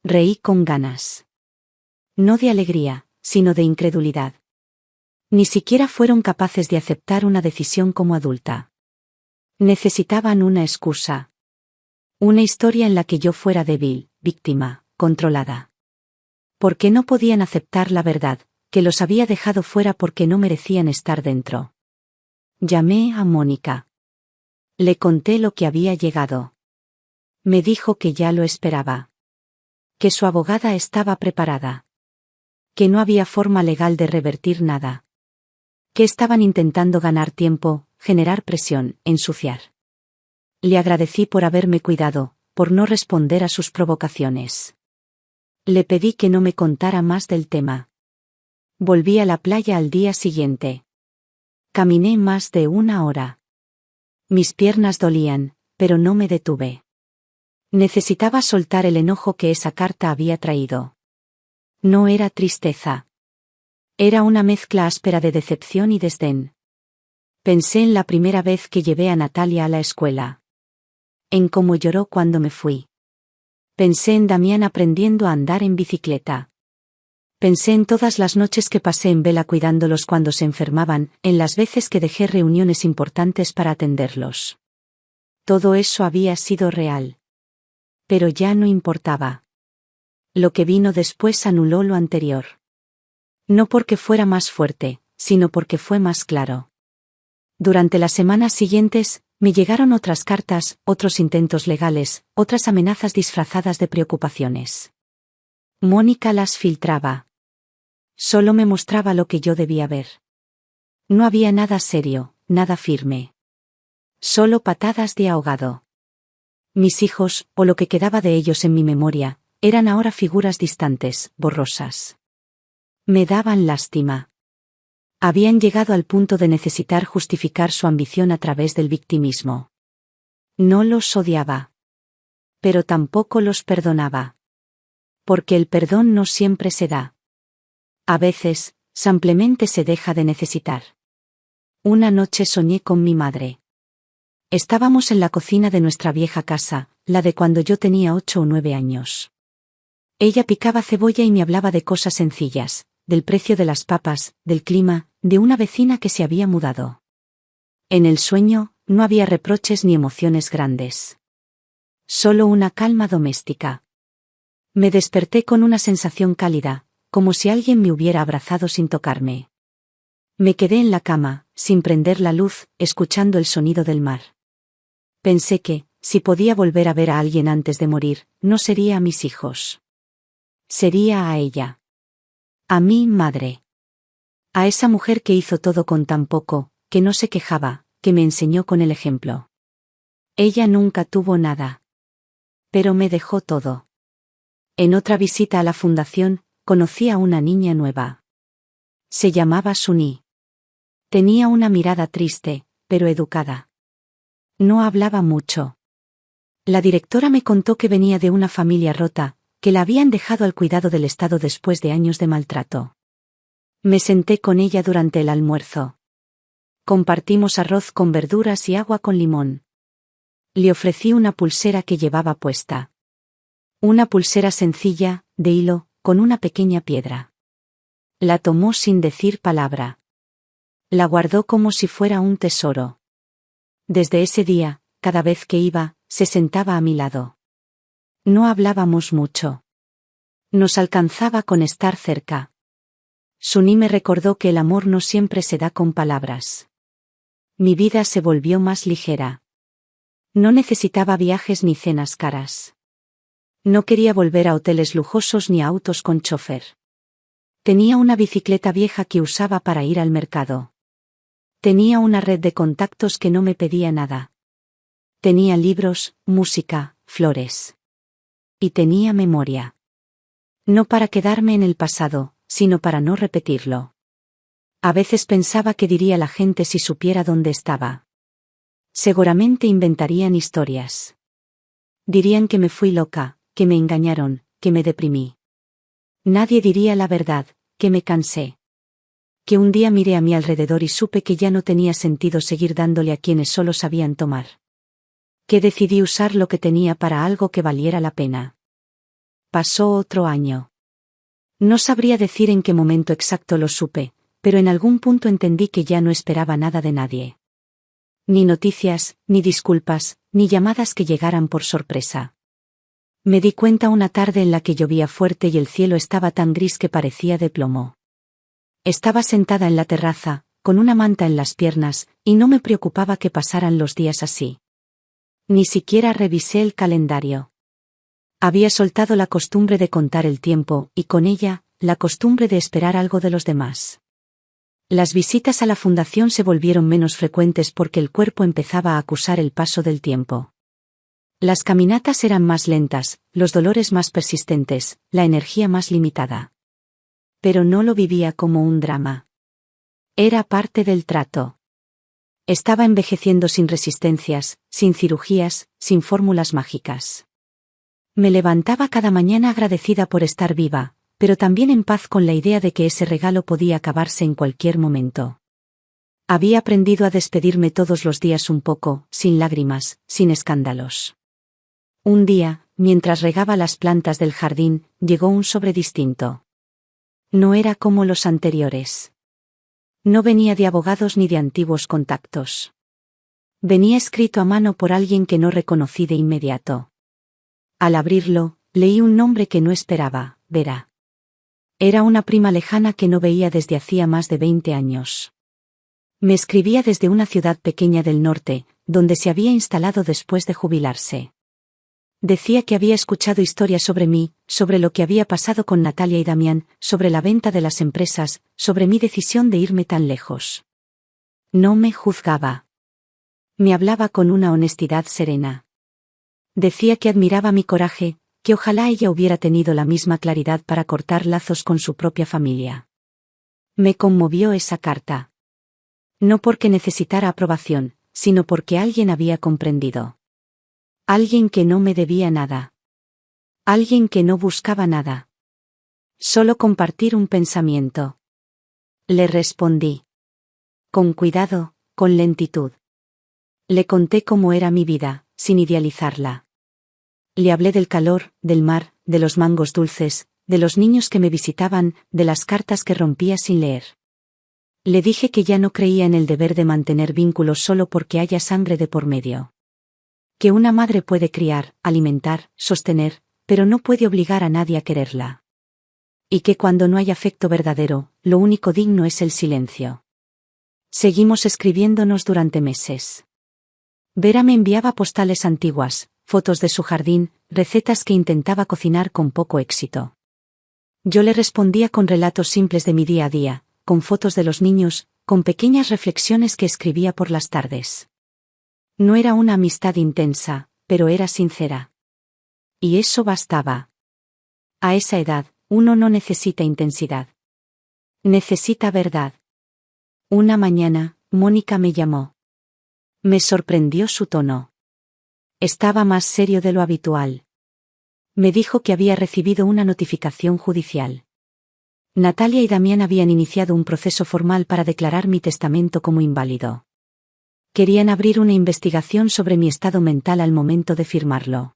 Reí con ganas. No de alegría, sino de incredulidad. Ni siquiera fueron capaces de aceptar una decisión como adulta. Necesitaban una excusa. Una historia en la que yo fuera débil, víctima, controlada. ¿Por qué no podían aceptar la verdad, que los había dejado fuera porque no merecían estar dentro? Llamé a Mónica. Le conté lo que había llegado. Me dijo que ya lo esperaba. Que su abogada estaba preparada. Que no había forma legal de revertir nada. Que estaban intentando ganar tiempo, generar presión, ensuciar. Le agradecí por haberme cuidado, por no responder a sus provocaciones. Le pedí que no me contara más del tema. Volví a la playa al día siguiente. Caminé más de 1 hora. Mis piernas dolían, pero no me detuve. Necesitaba soltar el enojo que esa carta había traído. No era tristeza. Era una mezcla áspera de decepción y desdén. Pensé en la primera vez que llevé a Natalia a la escuela. En cómo lloró cuando me fui. Pensé en Damián aprendiendo a andar en bicicleta. Pensé en todas las noches que pasé en vela cuidándolos cuando se enfermaban, en las veces que dejé reuniones importantes para atenderlos. Todo eso había sido real. Pero ya no importaba. Lo que vino después anuló lo anterior. No porque fuera más fuerte, sino porque fue más claro. Durante las semanas siguientes, me llegaron otras cartas, otros intentos legales, otras amenazas disfrazadas de preocupaciones. Mónica las filtraba. Solo me mostraba lo que yo debía ver. No había nada serio, nada firme. Solo patadas de ahogado. Mis hijos, o lo que quedaba de ellos en mi memoria, eran ahora figuras distantes, borrosas. Me daban lástima. Habían llegado al punto de necesitar justificar su ambición a través del victimismo. No los odiaba. Pero tampoco los perdonaba. Porque el perdón no siempre se da. A veces, simplemente se deja de necesitar. Una noche soñé con mi madre. Estábamos en la cocina de nuestra vieja casa, la de cuando yo tenía 8 o 9 años. Ella picaba cebolla y me hablaba de cosas sencillas, del precio de las papas, del clima, de una vecina que se había mudado. En el sueño, no había reproches ni emociones grandes. Solo una calma doméstica. Me desperté con una sensación cálida, como si alguien me hubiera abrazado sin tocarme. Me quedé en la cama, sin prender la luz, escuchando el sonido del mar. Pensé que, si podía volver a ver a alguien antes de morir, no sería a mis hijos. Sería a ella. A mi madre. A esa mujer que hizo todo con tan poco, que no se quejaba, que me enseñó con el ejemplo. Ella nunca tuvo nada. Pero me dejó todo. En otra visita a la fundación, conocí a una niña nueva. Se llamaba Suni. Tenía una mirada triste, pero educada. No hablaba mucho. La directora me contó que venía de una familia rota, que la habían dejado al cuidado del Estado después de años de maltrato. Me senté con ella durante el almuerzo. Compartimos arroz con verduras y agua con limón. Le ofrecí una pulsera que llevaba puesta. Una pulsera sencilla, de hilo, con una pequeña piedra. La tomó sin decir palabra. La guardó como si fuera un tesoro. Desde ese día, cada vez que iba, se sentaba a mi lado. No hablábamos mucho. Nos alcanzaba con estar cerca. Suni me recordó que el amor no siempre se da con palabras. Mi vida se volvió más ligera. No necesitaba viajes ni cenas caras. No quería volver a hoteles lujosos ni a autos con chofer. Tenía una bicicleta vieja que usaba para ir al mercado. Tenía una red de contactos que no me pedía nada. Tenía libros, música, flores. Y tenía memoria. No para quedarme en el pasado, sino para no repetirlo. A veces pensaba qué diría la gente si supiera dónde estaba. Seguramente inventarían historias. Dirían que me fui loca, que me engañaron, que me deprimí. Nadie diría la verdad, que me cansé. Que un día miré a mi alrededor y supe que ya no tenía sentido seguir dándole a quienes solo sabían tomar. Que decidí usar lo que tenía para algo que valiera la pena. Pasó otro año. No sabría decir en qué momento exacto lo supe, pero en algún punto entendí que ya no esperaba nada de nadie. Ni noticias, ni disculpas, ni llamadas que llegaran por sorpresa. Me di cuenta una tarde en la que llovía fuerte y el cielo estaba tan gris que parecía de plomo. Estaba sentada en la terraza, con una manta en las piernas, y no me preocupaba que pasaran los días así. Ni siquiera revisé el calendario. Había soltado la costumbre de contar el tiempo, y con ella, la costumbre de esperar algo de los demás. Las visitas a la fundación se volvieron menos frecuentes porque el cuerpo empezaba a acusar el paso del tiempo. Las caminatas eran más lentas, los dolores más persistentes, la energía más limitada. Pero no lo vivía como un drama. Era parte del trato. Estaba envejeciendo sin resistencias, sin cirugías, sin fórmulas mágicas. Me levantaba cada mañana agradecida por estar viva, pero también en paz con la idea de que ese regalo podía acabarse en cualquier momento. Había aprendido a despedirme todos los días un poco, sin lágrimas, sin escándalos. Un día, mientras regaba las plantas del jardín, llegó un sobre distinto. No era como los anteriores. No venía de abogados ni de antiguos contactos. Venía escrito a mano por alguien que no reconocí de inmediato. Al abrirlo, leí un nombre que no esperaba, Vera. Era una prima lejana que no veía desde hacía más de 20 años. Me escribía desde una ciudad pequeña del norte, donde se había instalado después de jubilarse. Decía que había escuchado historias sobre mí, sobre lo que había pasado con Natalia y Damián, sobre la venta de las empresas, sobre mi decisión de irme tan lejos. No me juzgaba. Me hablaba con una honestidad serena. Decía que admiraba mi coraje, que ojalá ella hubiera tenido la misma claridad para cortar lazos con su propia familia. Me conmovió esa carta. No porque necesitara aprobación, sino porque alguien había comprendido. Alguien que no me debía nada. Alguien que no buscaba nada. Solo compartir un pensamiento. Le respondí. Con cuidado, con lentitud. Le conté cómo era mi vida, sin idealizarla. Le hablé del calor, del mar, de los mangos dulces, de los niños que me visitaban, de las cartas que rompía sin leer. Le dije que ya no creía en el deber de mantener vínculos solo porque haya sangre de por medio. Que una madre puede criar, alimentar, sostener, pero no puede obligar a nadie a quererla. Y que cuando no hay afecto verdadero, lo único digno es el silencio. Seguimos escribiéndonos durante meses. Vera me enviaba postales antiguas, fotos de su jardín, recetas que intentaba cocinar con poco éxito. Yo le respondía con relatos simples de mi día a día, con fotos de los niños, con pequeñas reflexiones que escribía por las tardes. No era una amistad intensa, pero era sincera. Y eso bastaba. A esa edad, uno no necesita intensidad. Necesita verdad. Una mañana, Mónica me llamó. Me sorprendió su tono. Estaba más serio de lo habitual. Me dijo que había recibido una notificación judicial. Natalia y Damián habían iniciado un proceso formal para declarar mi testamento como inválido. Querían abrir una investigación sobre mi estado mental al momento de firmarlo.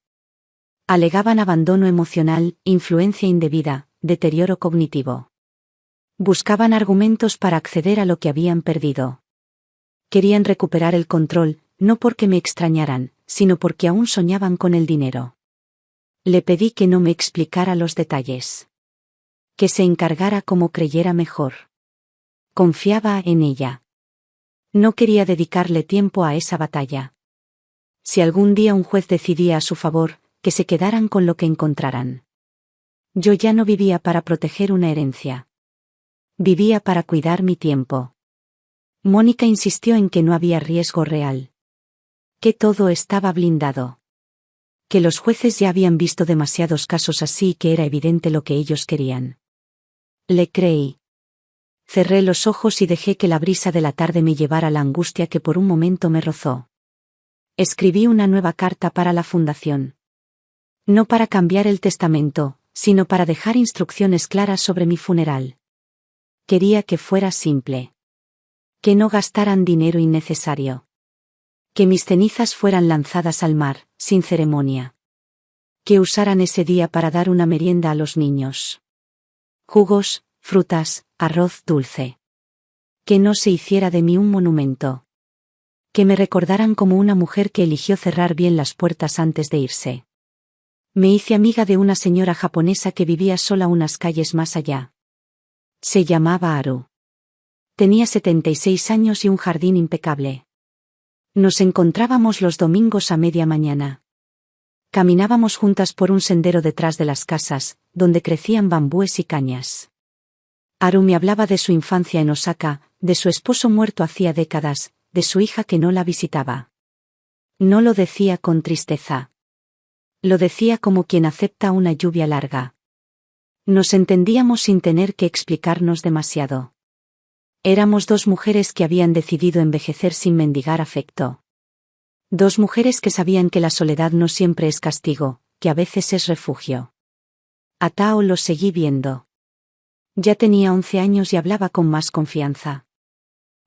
Alegaban abandono emocional, influencia indebida, deterioro cognitivo. Buscaban argumentos para acceder a lo que habían perdido. Querían recuperar el control, no porque me extrañaran, sino porque aún soñaban con el dinero. Le pedí que no me explicara los detalles. Que se encargara como creyera mejor. Confiaba en ella. No quería dedicarle tiempo a esa batalla. Si algún día un juez decidía a su favor, que se quedaran con lo que encontraran. Yo ya no vivía para proteger una herencia. Vivía para cuidar mi tiempo. Mónica insistió en que no había riesgo real. Que todo estaba blindado. Que los jueces ya habían visto demasiados casos así y que era evidente lo que ellos querían. Le creí. Cerré los ojos y dejé que la brisa de la tarde me llevara la angustia que por un momento me rozó. Escribí una nueva carta para la fundación. No para cambiar el testamento, sino para dejar instrucciones claras sobre mi funeral. Quería que fuera simple. Que no gastaran dinero innecesario. Que mis cenizas fueran lanzadas al mar, sin ceremonia. Que usaran ese día para dar una merienda a los niños. Jugos, frutas, arroz dulce. Que no se hiciera de mí un monumento. Que me recordaran como una mujer que eligió cerrar bien las puertas antes de irse. Me hice amiga de una señora japonesa que vivía sola unas calles más allá. Se llamaba Haru. Tenía 76 años y un jardín impecable. Nos encontrábamos los domingos a media mañana. Caminábamos juntas por un sendero detrás de las casas, donde crecían bambúes y cañas. Haru me hablaba de su infancia en Osaka, de su esposo muerto hacía décadas, de su hija que no la visitaba. No lo decía con tristeza. Lo decía como quien acepta una lluvia larga. Nos entendíamos sin tener que explicarnos demasiado. Éramos dos mujeres que habían decidido envejecer sin mendigar afecto. Dos mujeres que sabían que la soledad no siempre es castigo, que a veces es refugio. A Tao lo seguí viendo. Ya tenía 11 años y hablaba con más confianza.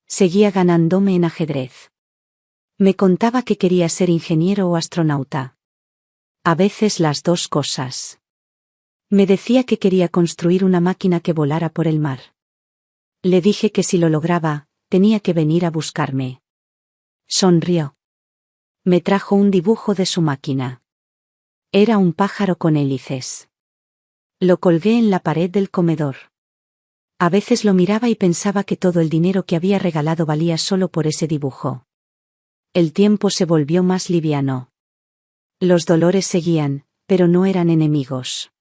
Seguía ganándome en ajedrez. Me contaba que quería ser ingeniero o astronauta. A veces las dos cosas. Me decía que quería construir una máquina que volara por el mar. Le dije que si lo lograba, tenía que venir a buscarme. Sonrió. Me trajo un dibujo de su máquina. Era un pájaro con hélices. Lo colgué en la pared del comedor. A veces lo miraba y pensaba que todo el dinero que había regalado valía solo por ese dibujo. El tiempo se volvió más liviano. Los dolores seguían, pero no eran enemigos.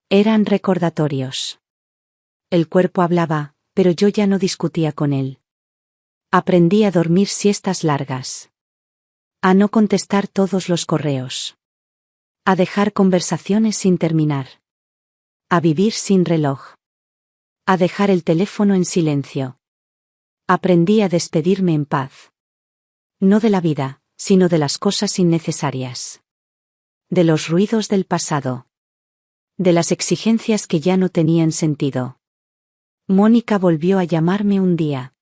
Eran recordatorios. El cuerpo hablaba, pero yo ya no discutía con él. Aprendí a dormir siestas largas. A no contestar todos los correos. A dejar conversaciones sin terminar. A vivir sin reloj. A dejar el teléfono en silencio. Aprendí a despedirme en paz. No de la vida, sino de las cosas innecesarias. De los ruidos del pasado. De las exigencias que ya no tenían sentido. Mónica volvió a llamarme un día.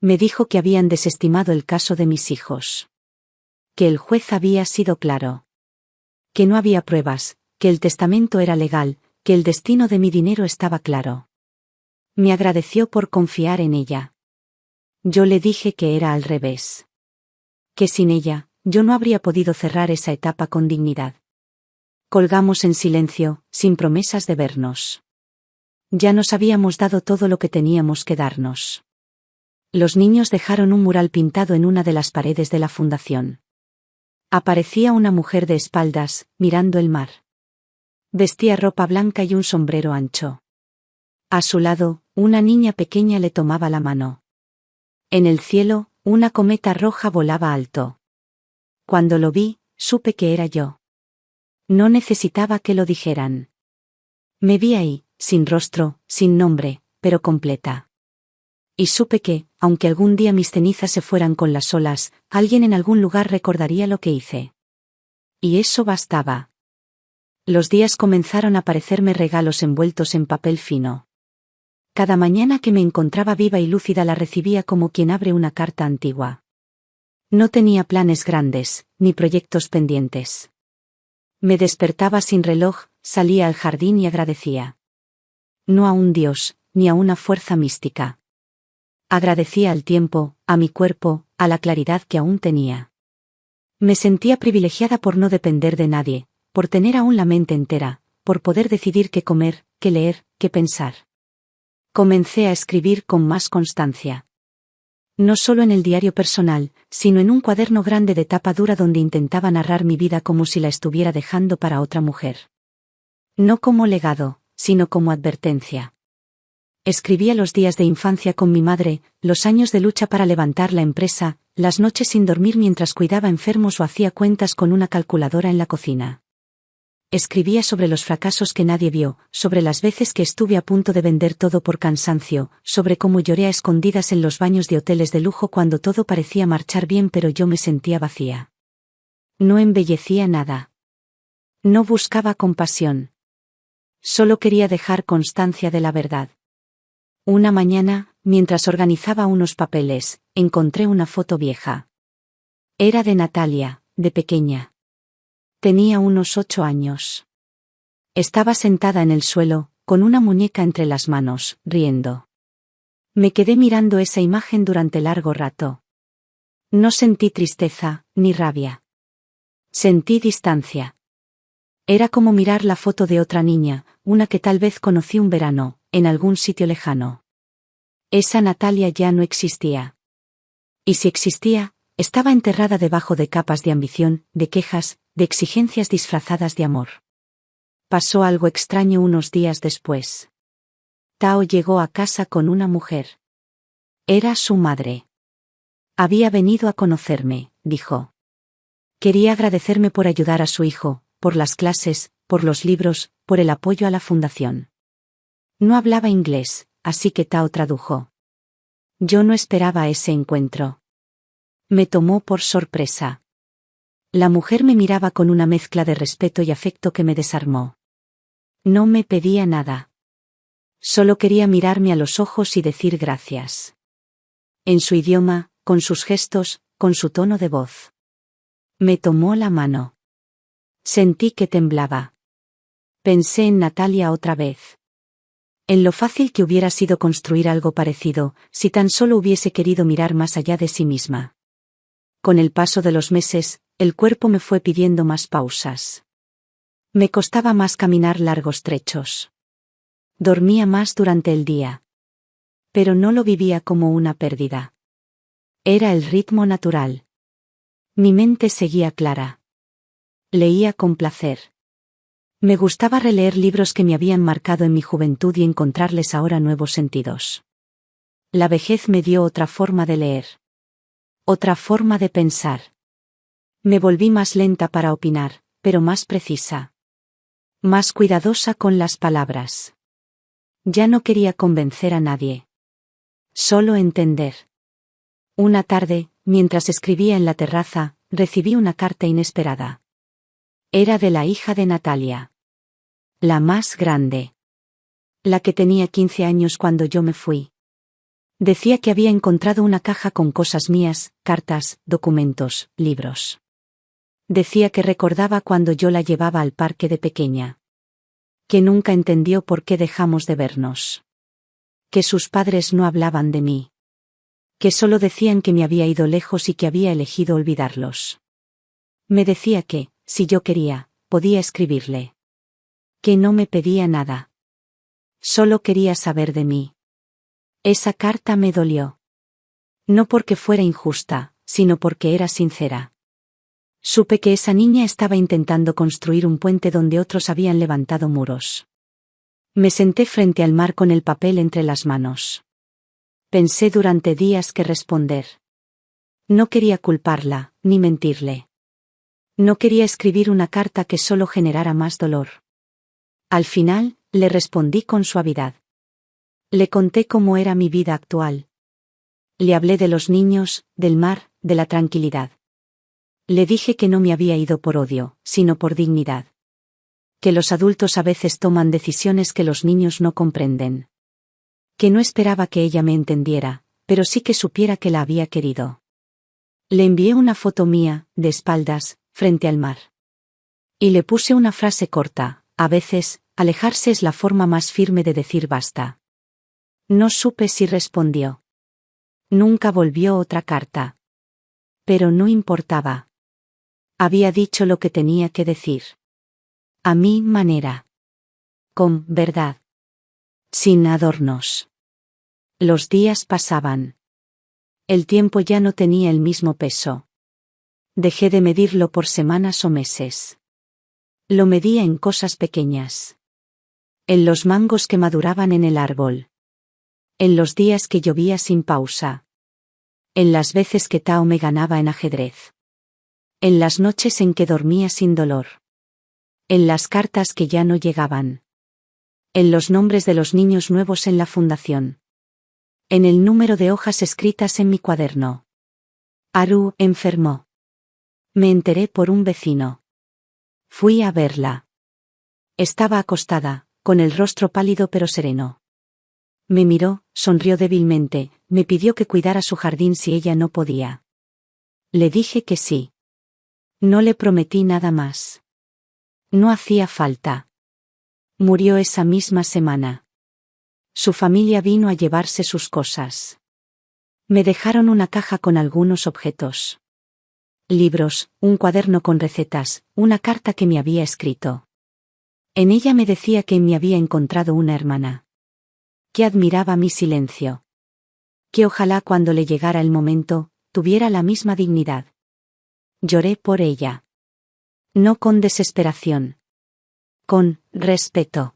Me dijo que habían desestimado el caso de mis hijos. Que el juez había sido claro. Que no había pruebas, que el testamento era legal, que el destino de mi dinero estaba claro. Me agradeció por confiar en ella. Yo le dije que era al revés. Que sin ella, yo no habría podido cerrar esa etapa con dignidad. Colgamos en silencio, sin promesas de vernos. Ya nos habíamos dado todo lo que teníamos que darnos. Los niños dejaron un mural pintado en una de las paredes de la fundación. Aparecía una mujer de espaldas, mirando el mar. Vestía ropa blanca y un sombrero ancho. A su lado, una niña pequeña le tomaba la mano. En el cielo, una cometa roja volaba alto. Cuando lo vi, supe que era yo. No necesitaba que lo dijeran. Me vi ahí, sin rostro, sin nombre, pero completa. Y supe que, aunque algún día mis cenizas se fueran con las olas, alguien en algún lugar recordaría lo que hice. Y eso bastaba. Los días comenzaron a parecerme regalos envueltos en papel fino. Cada mañana que me encontraba viva y lúcida la recibía como quien abre una carta antigua. No tenía planes grandes, ni proyectos pendientes. Me despertaba sin reloj, salía al jardín y agradecía. No a un dios, ni a una fuerza mística. Agradecía al tiempo, a mi cuerpo, a la claridad que aún tenía. Me sentía privilegiada por no depender de nadie, por tener aún la mente entera, por poder decidir qué comer, qué leer, qué pensar. Comencé a escribir con más constancia. No solo en el diario personal, sino en un cuaderno grande de tapa dura donde intentaba narrar mi vida como si la estuviera dejando para otra mujer. No como legado, sino como advertencia. Escribía los días de infancia con mi madre, los años de lucha para levantar la empresa, las noches sin dormir mientras cuidaba enfermos o hacía cuentas con una calculadora en la cocina. Escribía sobre los fracasos que nadie vio, sobre las veces que estuve a punto de vender todo por cansancio, sobre cómo lloré a escondidas en los baños de hoteles de lujo cuando todo parecía marchar bien pero yo me sentía vacía. No embellecía nada. No buscaba compasión. Solo quería dejar constancia de la verdad. Una mañana, mientras organizaba unos papeles, encontré una foto vieja. Era de Natalia, de pequeña. Tenía unos 8 años. Estaba sentada en el suelo, con una muñeca entre las manos, riendo. Me quedé mirando esa imagen durante largo rato. No sentí tristeza, ni rabia. Sentí distancia. Era como mirar la foto de otra niña, una que tal vez conocí un verano, en algún sitio lejano. Esa Natalia ya no existía. Y si existía, estaba enterrada debajo de capas de ambición, de quejas, de exigencias disfrazadas de amor. Pasó algo extraño unos días después. Tao llegó a casa con una mujer. Era su madre. Había venido a conocerme, dijo. Quería agradecerme por ayudar a su hijo, por las clases, por los libros, por el apoyo a la fundación. No hablaba inglés, así que Tao tradujo. Yo no esperaba ese encuentro. Me tomó por sorpresa. La mujer me miraba con una mezcla de respeto y afecto que me desarmó. No me pedía nada. Solo quería mirarme a los ojos y decir gracias. En su idioma, con sus gestos, con su tono de voz. Me tomó la mano. Sentí que temblaba. Pensé en Natalia otra vez. En lo fácil que hubiera sido construir algo parecido, si tan solo hubiese querido mirar más allá de sí misma. Con el paso de los meses, el cuerpo me fue pidiendo más pausas. Me costaba más caminar largos trechos. Dormía más durante el día. Pero no lo vivía como una pérdida. Era el ritmo natural. Mi mente seguía clara. Leía con placer. Me gustaba releer libros que me habían marcado en mi juventud y encontrarles ahora nuevos sentidos. La vejez me dio otra forma de leer. Otra forma de pensar. Me volví más lenta para opinar, pero más precisa. Más cuidadosa con las palabras. Ya no quería convencer a nadie. Solo entender. Una tarde, mientras escribía en la terraza, recibí una carta inesperada. Era de la hija de Natalia. La más grande. La que tenía 15 años cuando yo me fui. Decía que había encontrado una caja con cosas mías, cartas, documentos, libros. Decía que recordaba cuando yo la llevaba al parque de pequeña. Que nunca entendió por qué dejamos de vernos. Que sus padres no hablaban de mí. Que solo decían que me había ido lejos y que había elegido olvidarlos. Me decía que, si yo quería, podía escribirle. Que no me pedía nada. Solo quería saber de mí. Esa carta me dolió. No porque fuera injusta, sino porque era sincera. Supe que esa niña estaba intentando construir un puente donde otros habían levantado muros. Me senté frente al mar con el papel entre las manos. Pensé durante días qué responder. No quería culparla, ni mentirle. No quería escribir una carta que solo generara más dolor. Al final, le respondí con suavidad. Le conté cómo era mi vida actual. Le hablé de los niños, del mar, de la tranquilidad. Le dije que no me había ido por odio, sino por dignidad. Que los adultos a veces toman decisiones que los niños no comprenden. Que no esperaba que ella me entendiera, pero sí que supiera que la había querido. Le envié una foto mía, de espaldas, frente al mar. Y le puse una frase corta: a veces, alejarse es la forma más firme de decir basta. No supe si respondió. Nunca volvió otra carta. Pero no importaba. Había dicho lo que tenía que decir. A mi manera. Con verdad. Sin adornos. Los días pasaban. El tiempo ya no tenía el mismo peso. Dejé de medirlo por semanas o meses. Lo medía en cosas pequeñas. En los mangos que maduraban en el árbol. En los días que llovía sin pausa. En las veces que Tao me ganaba en ajedrez. En las noches en que dormía sin dolor. En las cartas que ya no llegaban. En los nombres de los niños nuevos en la fundación. En el número de hojas escritas en mi cuaderno. Haru enfermó. Me enteré por un vecino. Fui a verla. Estaba acostada, con el rostro pálido pero sereno. Me miró, sonrió débilmente, me pidió que cuidara su jardín si ella no podía. Le dije que sí. No le prometí nada más. No hacía falta. Murió esa misma semana. Su familia vino a llevarse sus cosas. Me dejaron una caja con algunos objetos. Libros, un cuaderno con recetas, una carta que me había escrito. En ella me decía que me había encontrado una hermana. Que admiraba mi silencio. Que ojalá cuando le llegara el momento, tuviera la misma dignidad. Lloré por ella. No con desesperación. Con respeto.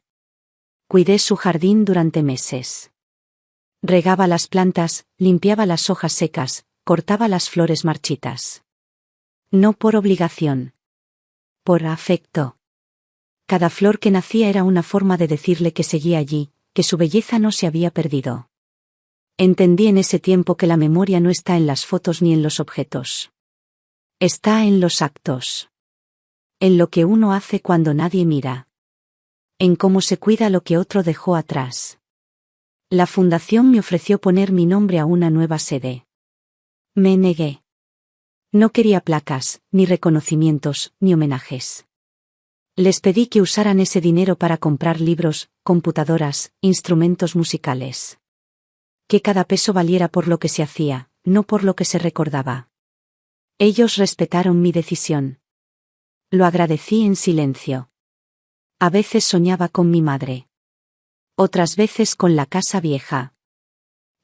Cuidé su jardín durante meses. Regaba las plantas, limpiaba las hojas secas, cortaba las flores marchitas. No por obligación. Por afecto. Cada flor que nacía era una forma de decirle que seguía allí, que su belleza no se había perdido. Entendí en ese tiempo que la memoria no está en las fotos ni en los objetos. Está en los actos. En lo que uno hace cuando nadie mira. En cómo se cuida lo que otro dejó atrás. La fundación me ofreció poner mi nombre a una nueva sede. Me negué. No quería placas, ni reconocimientos, ni homenajes. Les pedí que usaran ese dinero para comprar libros, computadoras, instrumentos musicales. Que cada peso valiera por lo que se hacía, no por lo que se recordaba. Ellos respetaron mi decisión. Lo agradecí en silencio. A veces soñaba con mi madre. Otras veces con la casa vieja.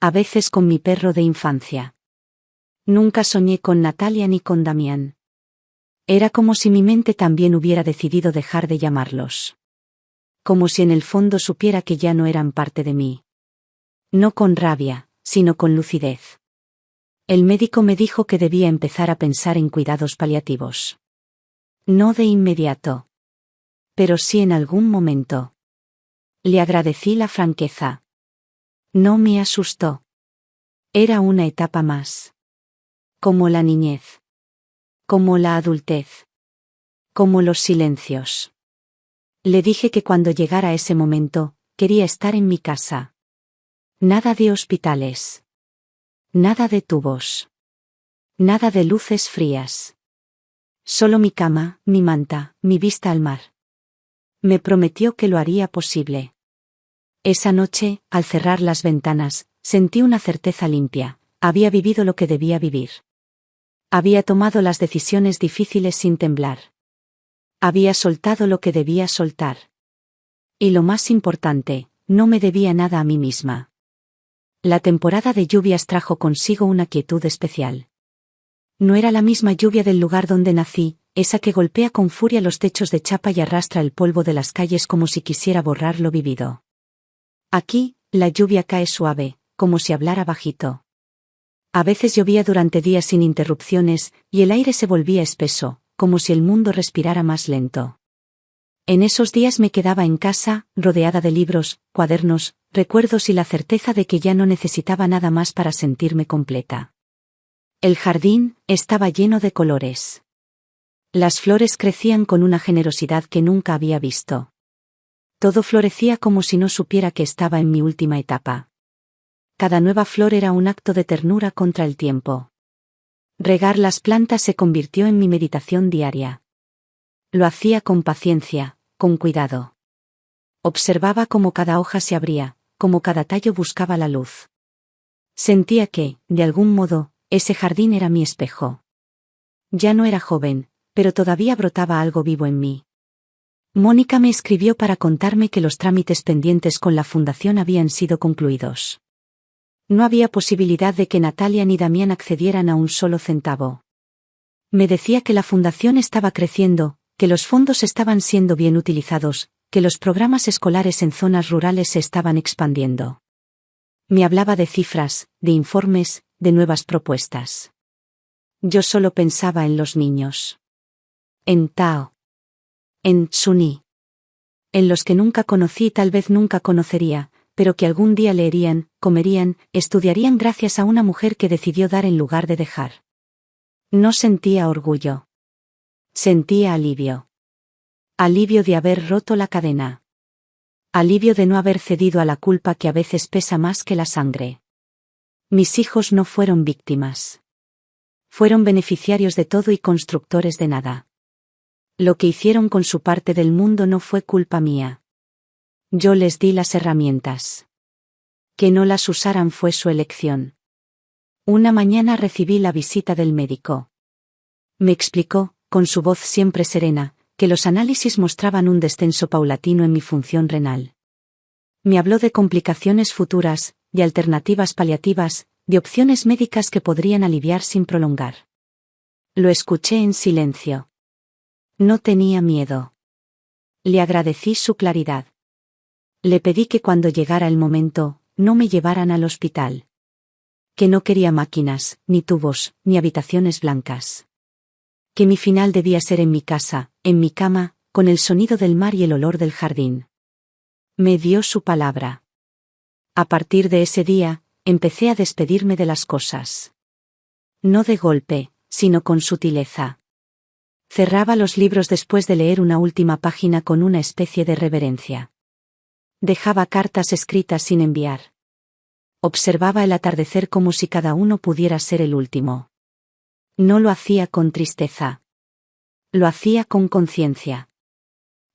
A veces con mi perro de infancia. Nunca soñé con Natalia ni con Damián. Era como si mi mente también hubiera decidido dejar de llamarlos. Como si en el fondo supiera que ya no eran parte de mí. No con rabia, sino con lucidez. El médico me dijo que debía empezar a pensar en cuidados paliativos. No de inmediato. Pero sí en algún momento. Le agradecí la franqueza. No me asustó. Era una etapa más. Como la niñez. Como la adultez. Como los silencios. Le dije que cuando llegara ese momento, quería estar en mi casa. Nada de hospitales. Nada de tubos. Nada de luces frías. Solo mi cama, mi manta, mi vista al mar. Me prometió que lo haría posible. Esa noche, al cerrar las ventanas, sentí una certeza limpia. Había vivido lo que debía vivir. Había tomado las decisiones difíciles sin temblar. Había soltado lo que debía soltar. Y lo más importante, no me debía nada a mí misma. La temporada de lluvias trajo consigo una quietud especial. No era la misma lluvia del lugar donde nací, esa que golpea con furia los techos de chapa y arrastra el polvo de las calles como si quisiera borrar lo vivido. Aquí, la lluvia cae suave, como si hablara bajito. A veces llovía durante días sin interrupciones, y el aire se volvía espeso, como si el mundo respirara más lento. En esos días me quedaba en casa, rodeada de libros, cuadernos, recuerdos y la certeza de que ya no necesitaba nada más para sentirme completa. El jardín estaba lleno de colores. Las flores crecían con una generosidad que nunca había visto. Todo florecía como si no supiera que estaba en mi última etapa. Cada nueva flor era un acto de ternura contra el tiempo. Regar las plantas se convirtió en mi meditación diaria. Lo hacía con paciencia, con cuidado. Observaba cómo cada hoja se abría, cómo cada tallo buscaba la luz. Sentía que, de algún modo, ese jardín era mi espejo. Ya no era joven, pero todavía brotaba algo vivo en mí. Mónica me escribió para contarme que los trámites pendientes con la fundación habían sido concluidos. No había posibilidad de que Natalia ni Damián accedieran a un solo centavo. Me decía que la fundación estaba creciendo, que los fondos estaban siendo bien utilizados, que los programas escolares en zonas rurales se estaban expandiendo. Me hablaba de cifras, de informes, de nuevas propuestas. Yo solo pensaba en los niños. En Tao. En Suni. En los que nunca conocí y tal vez nunca conocería, pero que algún día leerían, comerían, estudiarían gracias a una mujer que decidió dar en lugar de dejar. No sentía orgullo. Sentía alivio. Alivio de haber roto la cadena. Alivio de no haber cedido a la culpa que a veces pesa más que la sangre. Mis hijos no fueron víctimas. Fueron beneficiarios de todo y constructores de nada. Lo que hicieron con su parte del mundo no fue culpa mía. Yo les di las herramientas. Que no las usaran fue su elección. Una mañana recibí la visita del médico. Me explicó, con su voz siempre serena, que los análisis mostraban un descenso paulatino en mi función renal. Me habló de complicaciones futuras, de alternativas paliativas, de opciones médicas que podrían aliviar sin prolongar. Lo escuché en silencio. No tenía miedo. Le agradecí su claridad. Le pedí que cuando llegara el momento, no me llevaran al hospital. Que no quería máquinas, ni tubos, ni habitaciones blancas. Que mi final debía ser en mi casa, en mi cama, con el sonido del mar y el olor del jardín. Me dio su palabra. A partir de ese día, empecé a despedirme de las cosas. No de golpe, sino con sutileza. Cerraba los libros después de leer una última página con una especie de reverencia. Dejaba cartas escritas sin enviar. Observaba el atardecer como si cada uno pudiera ser el último. No lo hacía con tristeza. Lo hacía con conciencia.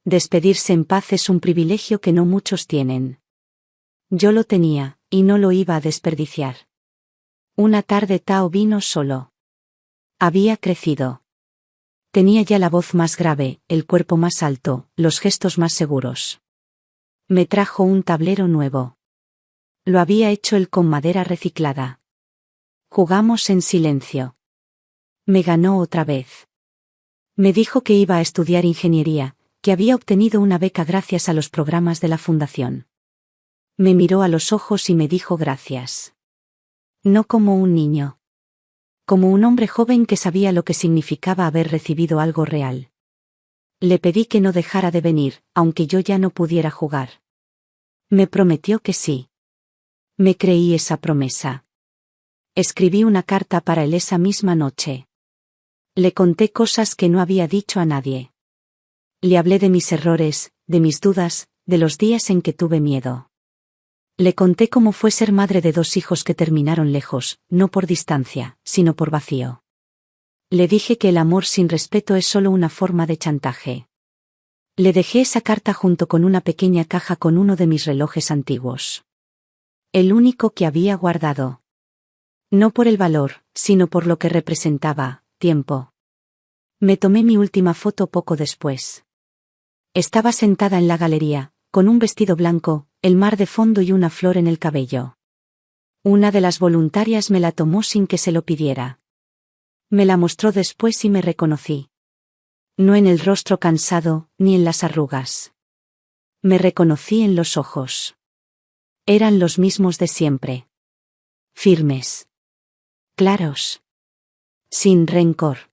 Despedirse en paz es un privilegio que no muchos tienen. Yo lo tenía, y no lo iba a desperdiciar. Una tarde Tao vino solo. Había crecido. Tenía ya la voz más grave, el cuerpo más alto, los gestos más seguros. Me trajo un tablero nuevo. Lo había hecho él con madera reciclada. Jugamos en silencio. Me ganó otra vez. Me dijo que iba a estudiar ingeniería, que había obtenido una beca gracias a los programas de la fundación. Me miró a los ojos y me dijo gracias. No como un niño. Como un hombre joven que sabía lo que significaba haber recibido algo real. Le pedí que no dejara de venir, aunque yo ya no pudiera jugar. Me prometió que sí. Me creí esa promesa. Escribí una carta para él esa misma noche. Le conté cosas que no había dicho a nadie. Le hablé de mis errores, de mis dudas, de los días en que tuve miedo. Le conté cómo fue ser madre de 2 hijos que terminaron lejos, no por distancia, sino por vacío. Le dije que el amor sin respeto es solo una forma de chantaje. Le dejé esa carta junto con una pequeña caja con uno de mis relojes antiguos. El único que había guardado. No por el valor, sino por lo que representaba, tiempo. Me tomé mi última foto poco después. Estaba sentada en la galería, con un vestido blanco, el mar de fondo y una flor en el cabello. Una de las voluntarias me la tomó sin que se lo pidiera. Me la mostró después y me reconocí. No en el rostro cansado, ni en las arrugas. Me reconocí en los ojos. Eran los mismos de siempre. Firmes. Claros. Sin rencor.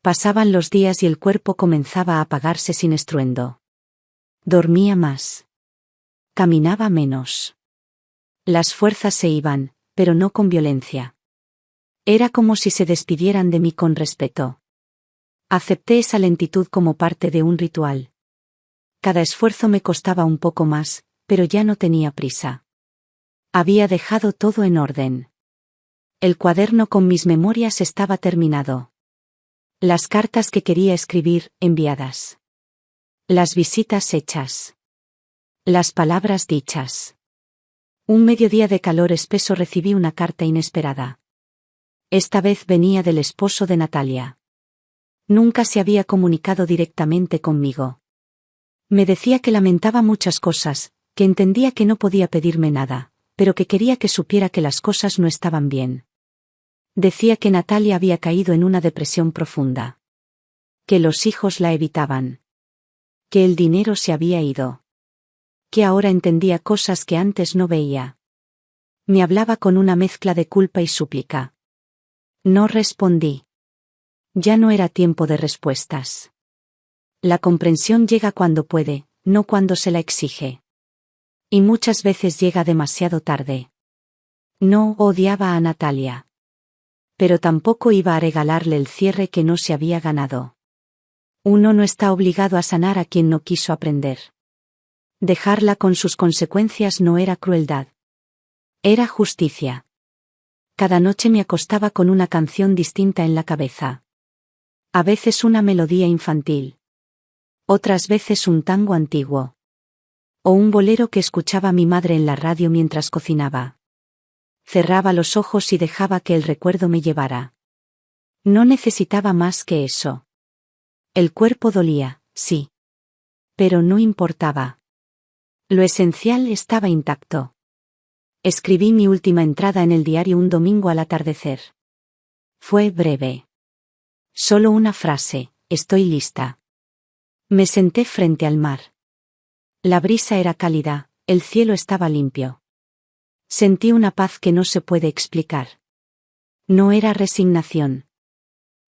Pasaban los días y el cuerpo comenzaba a apagarse sin estruendo. Dormía más. Caminaba menos. Las fuerzas se iban, pero no con violencia. Era como si se despidieran de mí con respeto. Acepté esa lentitud como parte de un ritual. Cada esfuerzo me costaba un poco más, pero ya no tenía prisa. Había dejado todo en orden. El cuaderno con mis memorias estaba terminado. Las cartas que quería escribir, enviadas. Las visitas hechas. Las palabras dichas. Un mediodía de calor espeso recibí una carta inesperada. Esta vez venía del esposo de Natalia. Nunca se había comunicado directamente conmigo. Me decía que lamentaba muchas cosas, que entendía que no podía pedirme nada, pero que quería que supiera que las cosas no estaban bien. Decía que Natalia había caído en una depresión profunda. Que los hijos la evitaban. Que el dinero se había ido. Que ahora entendía cosas que antes no veía. Me hablaba con una mezcla de culpa y súplica. No respondí. Ya no era tiempo de respuestas. La comprensión llega cuando puede, no cuando se la exige. Y muchas veces llega demasiado tarde. No odiaba a Natalia. Pero tampoco iba a regalarle el cierre que no se había ganado. Uno no está obligado a sanar a quien no quiso aprender. Dejarla con sus consecuencias no era crueldad. Era justicia. Cada noche me acostaba con una canción distinta en la cabeza. A veces una melodía infantil. Otras veces un tango antiguo. O un bolero que escuchaba mi madre en la radio mientras cocinaba. Cerraba los ojos y dejaba que el recuerdo me llevara. No necesitaba más que eso. El cuerpo dolía, sí. Pero no importaba. Lo esencial estaba intacto. Escribí mi última entrada en el diario un domingo al atardecer. Fue breve. Solo una frase: estoy lista. Me senté frente al mar. La brisa era cálida, el cielo estaba limpio. Sentí una paz que no se puede explicar. No era resignación.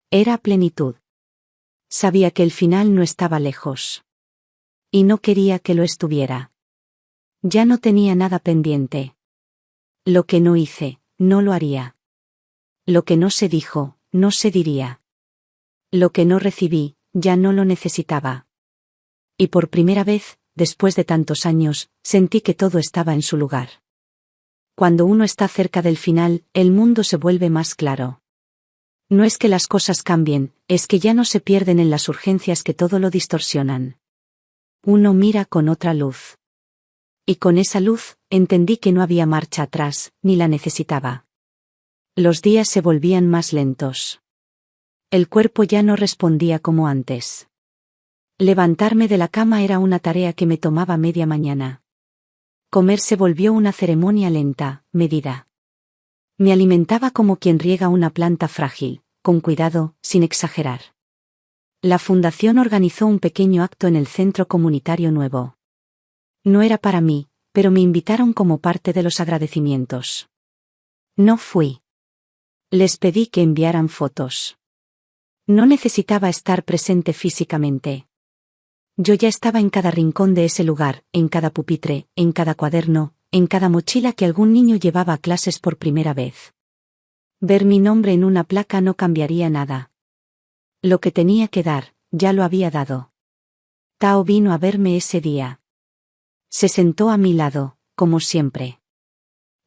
Era plenitud. Sabía que el final no estaba lejos. Y no quería que lo estuviera. Ya no tenía nada pendiente. Lo que no hice, no lo haría. Lo que no se dijo, no se diría. Lo que no recibí, ya no lo necesitaba. Y por primera vez, después de tantos años, sentí que todo estaba en su lugar. Cuando uno está cerca del final, el mundo se vuelve más claro. No es que las cosas cambien, es que ya no se pierden en las urgencias que todo lo distorsionan. Uno mira con otra luz. Y con esa luz, entendí que no había marcha atrás, ni la necesitaba. Los días se volvían más lentos. El cuerpo ya no respondía como antes. Levantarme de la cama era una tarea que me tomaba media mañana. Comer se volvió una ceremonia lenta, medida. Me alimentaba como quien riega una planta frágil, con cuidado, sin exagerar. La fundación organizó un pequeño acto en el centro comunitario nuevo. No era para mí, pero me invitaron como parte de los agradecimientos. No fui. Les pedí que enviaran fotos. No necesitaba estar presente físicamente. Yo ya estaba en cada rincón de ese lugar, en cada pupitre, en cada cuaderno, en cada mochila que algún niño llevaba a clases por primera vez. Ver mi nombre en una placa no cambiaría nada. Lo que tenía que dar, ya lo había dado. Tao vino a verme ese día. Se sentó a mi lado, como siempre.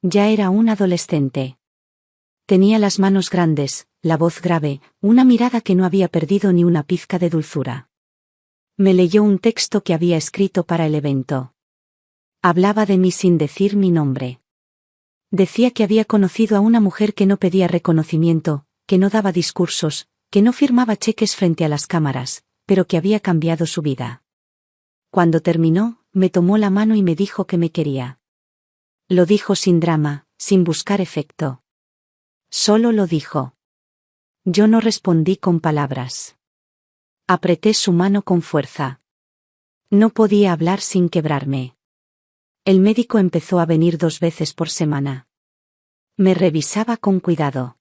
Ya era un adolescente. Tenía las manos grandes, la voz grave, una mirada que no había perdido ni una pizca de dulzura. Me leyó un texto que había escrito para el evento. Hablaba de mí sin decir mi nombre. Decía que había conocido a una mujer que no pedía reconocimiento, que no daba discursos, que no firmaba cheques frente a las cámaras, pero que había cambiado su vida. Cuando terminó, me tomó la mano y me dijo que me quería. Lo dijo sin drama, sin buscar efecto. Solo lo dijo. Yo no respondí con palabras. Apreté su mano con fuerza. No podía hablar sin quebrarme. El médico empezó a venir 2 veces por semana. Me revisaba con cuidado.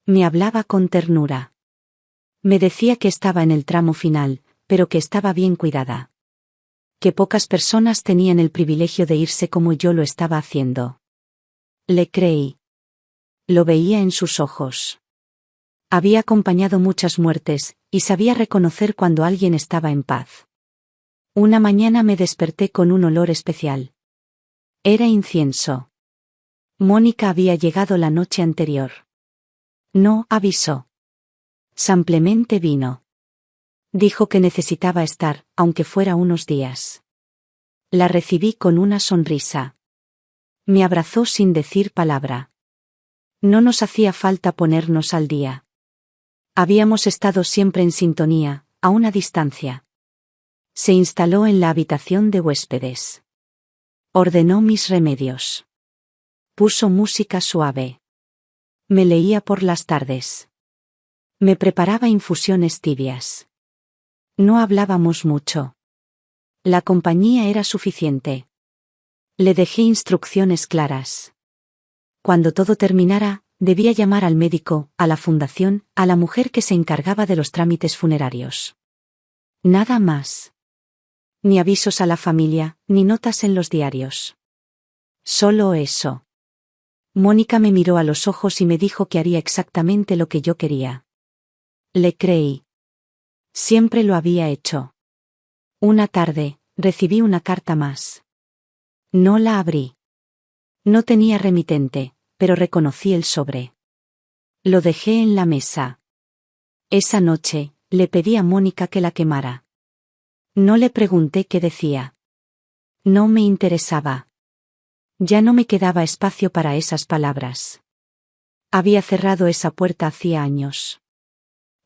Me hablaba con ternura. Me decía que estaba en el tramo final, pero que estaba bien cuidada. Que pocas personas tenían el privilegio de irse como yo lo estaba haciendo. Le creí. Lo veía en sus ojos. Había acompañado muchas muertes, y sabía reconocer cuando alguien estaba en paz. Una mañana me desperté con un olor especial. Era incienso. Mónica había llegado la noche anterior. No avisó. Simplemente vino. Dijo que necesitaba estar, aunque fuera unos días. La recibí con una sonrisa. Me abrazó sin decir palabra. No nos hacía falta ponernos al día. Habíamos estado siempre en sintonía, a una distancia. Se instaló en la habitación de huéspedes. Ordenó mis remedios. Puso música suave. Me leía por las tardes. Me preparaba infusiones tibias. No hablábamos mucho. La compañía era suficiente. Le dejé instrucciones claras. Cuando todo terminara, debía llamar al médico, a la fundación, a la mujer que se encargaba de los trámites funerarios. Nada más. Ni avisos a la familia, ni notas en los diarios. Solo eso. Mónica me miró a los ojos y me dijo que haría exactamente lo que yo quería. Le creí. Siempre lo había hecho. Una tarde, recibí una carta más. No la abrí. No tenía remitente, pero reconocí el sobre. Lo dejé en la mesa. Esa noche, le pedí a Mónica que la quemara. No le pregunté qué decía. No me interesaba. Ya no me quedaba espacio para esas palabras. Había cerrado esa puerta hacía años.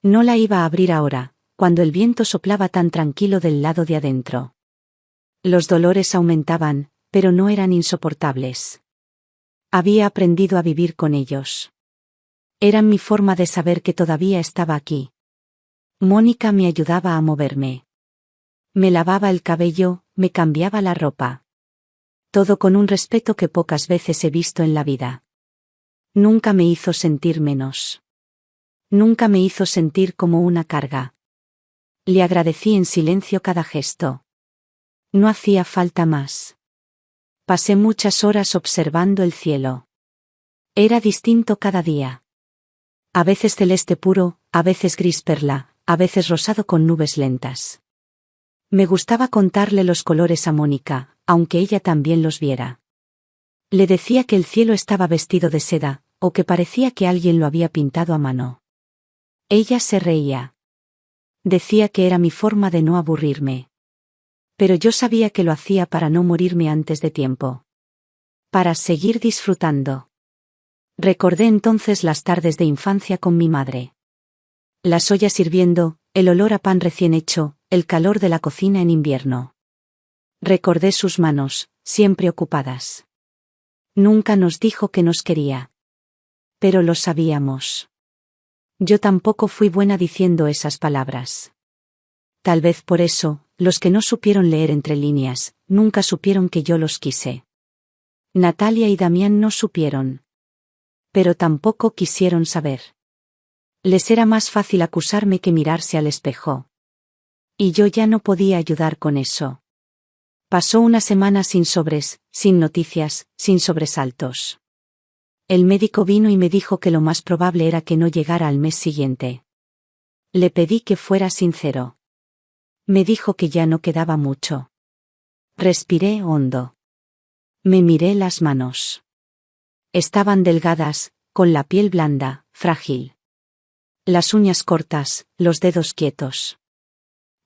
No la iba a abrir ahora, cuando el viento soplaba tan tranquilo del lado de adentro. Los dolores aumentaban, pero no eran insoportables. Había aprendido a vivir con ellos. Eran mi forma de saber que todavía estaba aquí. Mónica me ayudaba a moverme. Me lavaba el cabello, me cambiaba la ropa. Todo con un respeto que pocas veces he visto en la vida. Nunca me hizo sentir menos. Nunca me hizo sentir como una carga. Le agradecí en silencio cada gesto. No hacía falta más. Pasé muchas horas observando el cielo. Era distinto cada día. A veces celeste puro, a veces gris perla, a veces rosado con nubes lentas. Me gustaba contarle los colores a Mónica, aunque ella también los viera. Le decía que el cielo estaba vestido de seda, o que parecía que alguien lo había pintado a mano. Ella se reía. Decía que era mi forma de no aburrirme. Pero yo sabía que lo hacía para no morirme antes de tiempo. Para seguir disfrutando. Recordé entonces las tardes de infancia con mi madre. Las ollas hirviendo, el olor a pan recién hecho, el calor de la cocina en invierno. Recordé sus manos, siempre ocupadas. Nunca nos dijo que nos quería. Pero lo sabíamos. Yo tampoco fui buena diciendo esas palabras. Tal vez por eso, los que no supieron leer entre líneas, nunca supieron que yo los quise. Natalia y Damián no supieron. Pero tampoco quisieron saber. Les era más fácil acusarme que mirarse al espejo. Y yo ya no podía ayudar con eso. Pasó una semana sin sobres, sin noticias, sin sobresaltos. El médico vino y me dijo que lo más probable era que no llegara al mes siguiente. Le pedí que fuera sincero. Me dijo que ya no quedaba mucho. Respiré hondo. Me miré las manos. Estaban delgadas, con la piel blanda, frágil. Las uñas cortas, los dedos quietos.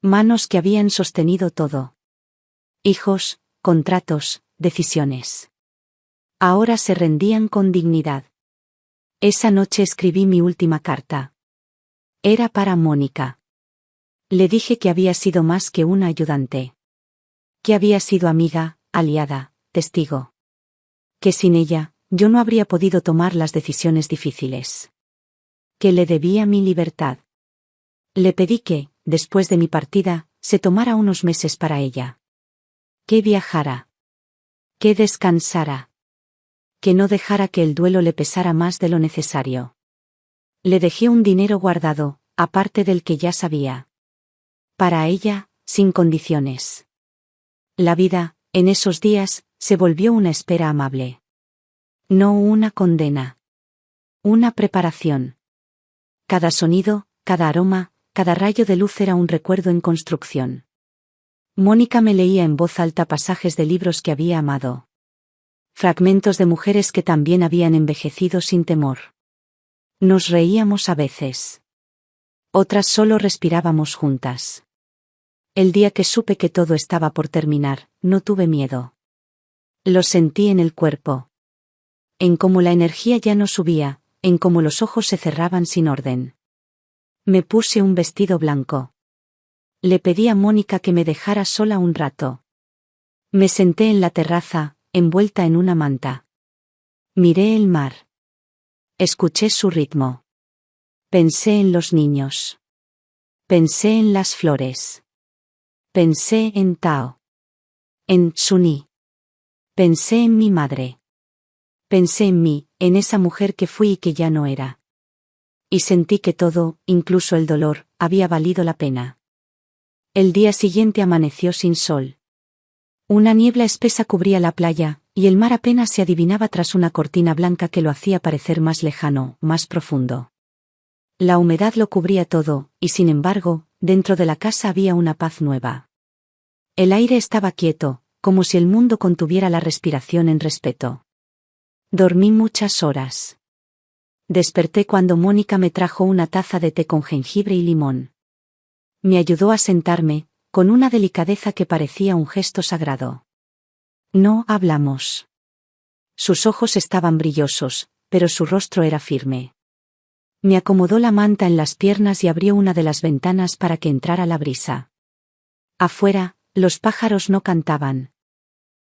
Manos que habían sostenido todo. Hijos, contratos, decisiones. Ahora se rendían con dignidad. Esa noche escribí mi última carta. Era para Mónica. Le dije que había sido más que una ayudante. Que había sido amiga, aliada, testigo. Que sin ella, yo no habría podido tomar las decisiones difíciles. Que le debía mi libertad. Le pedí que, después de mi partida, se tomara unos meses para ella. Que viajara. Que descansara. Que no dejara que el duelo le pesara más de lo necesario. Le dejé un dinero guardado, aparte del que ya sabía. Para ella, sin condiciones. La vida, en esos días, se volvió una espera amable. No una condena. Una preparación. Cada sonido, cada aroma, cada rayo de luz era un recuerdo en construcción. Mónica me leía en voz alta pasajes de libros que había amado. Fragmentos de mujeres que también habían envejecido sin temor. Nos reíamos a veces. Otras solo respirábamos juntas. El día que supe que todo estaba por terminar, no tuve miedo. Lo sentí en el cuerpo. En cómo la energía ya no subía, en cómo los ojos se cerraban sin orden. Me puse un vestido blanco. Le pedí a Mónica que me dejara sola un rato. Me senté en la terraza, envuelta en una manta. Miré el mar. Escuché su ritmo. Pensé en los niños. Pensé en las flores. Pensé en Tao. En Suni. Pensé en mi madre. Pensé en mí, en esa mujer que fui y que ya no era. Y sentí que todo, incluso el dolor, había valido la pena. El día siguiente amaneció sin sol. Una niebla espesa cubría la playa, y el mar apenas se adivinaba tras una cortina blanca que lo hacía parecer más lejano, más profundo. La humedad lo cubría todo, y sin embargo, dentro de la casa había una paz nueva. El aire estaba quieto, como si el mundo contuviera la respiración en respeto. Dormí muchas horas. Desperté cuando Mónica me trajo una taza de té con jengibre y limón. Me ayudó a sentarme, con una delicadeza que parecía un gesto sagrado. No hablamos. Sus ojos estaban brillosos, pero su rostro era firme. Me acomodó la manta en las piernas y abrió una de las ventanas para que entrara la brisa. Afuera, los pájaros no cantaban.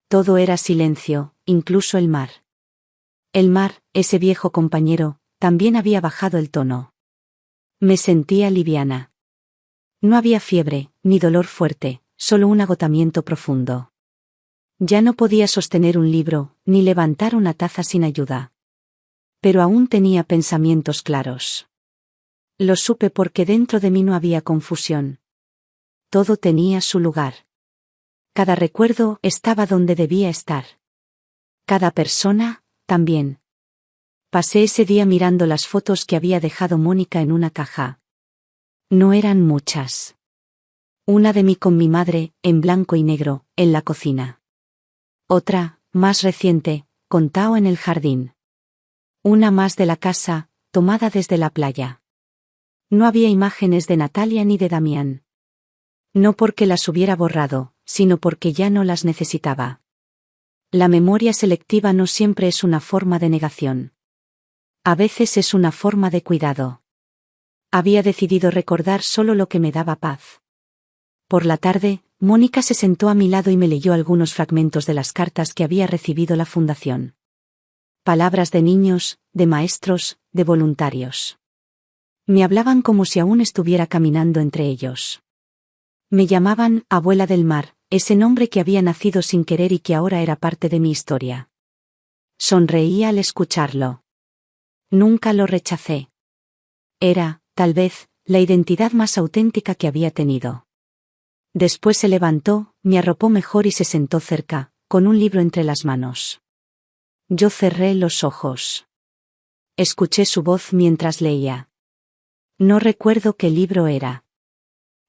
Todo era silencio, incluso el mar. El mar, ese viejo compañero, también había bajado el tono. Me sentía liviana. No había fiebre, ni dolor fuerte, solo un agotamiento profundo. Ya no podía sostener un libro, ni levantar una taza sin ayuda. Pero aún tenía pensamientos claros. Lo supe porque dentro de mí no había confusión. Todo tenía su lugar. Cada recuerdo estaba donde debía estar. Cada persona, también. Pasé ese día mirando las fotos que había dejado Mónica en una caja. No eran muchas. Una de mí con mi madre, en blanco y negro, en la cocina. Otra, más reciente, con Tao en el jardín. Una más de la casa, tomada desde la playa. No había imágenes de Natalia ni de Damián. No porque las hubiera borrado, sino porque ya no las necesitaba. La memoria selectiva no siempre es una forma de negación. A veces es una forma de cuidado. Había decidido recordar solo lo que me daba paz. Por la tarde, Mónica se sentó a mi lado y me leyó algunos fragmentos de las cartas que había recibido la fundación. Palabras de niños, de maestros, de voluntarios. Me hablaban como si aún estuviera caminando entre ellos. Me llamaban Abuela del Mar, ese nombre que había nacido sin querer y que ahora era parte de mi historia. Sonreía al escucharlo. Nunca lo rechacé. Era, tal vez, la identidad más auténtica que había tenido. Después se levantó, me arropó mejor y se sentó cerca, con un libro entre las manos. Yo cerré los ojos. Escuché su voz mientras leía. No recuerdo qué libro era.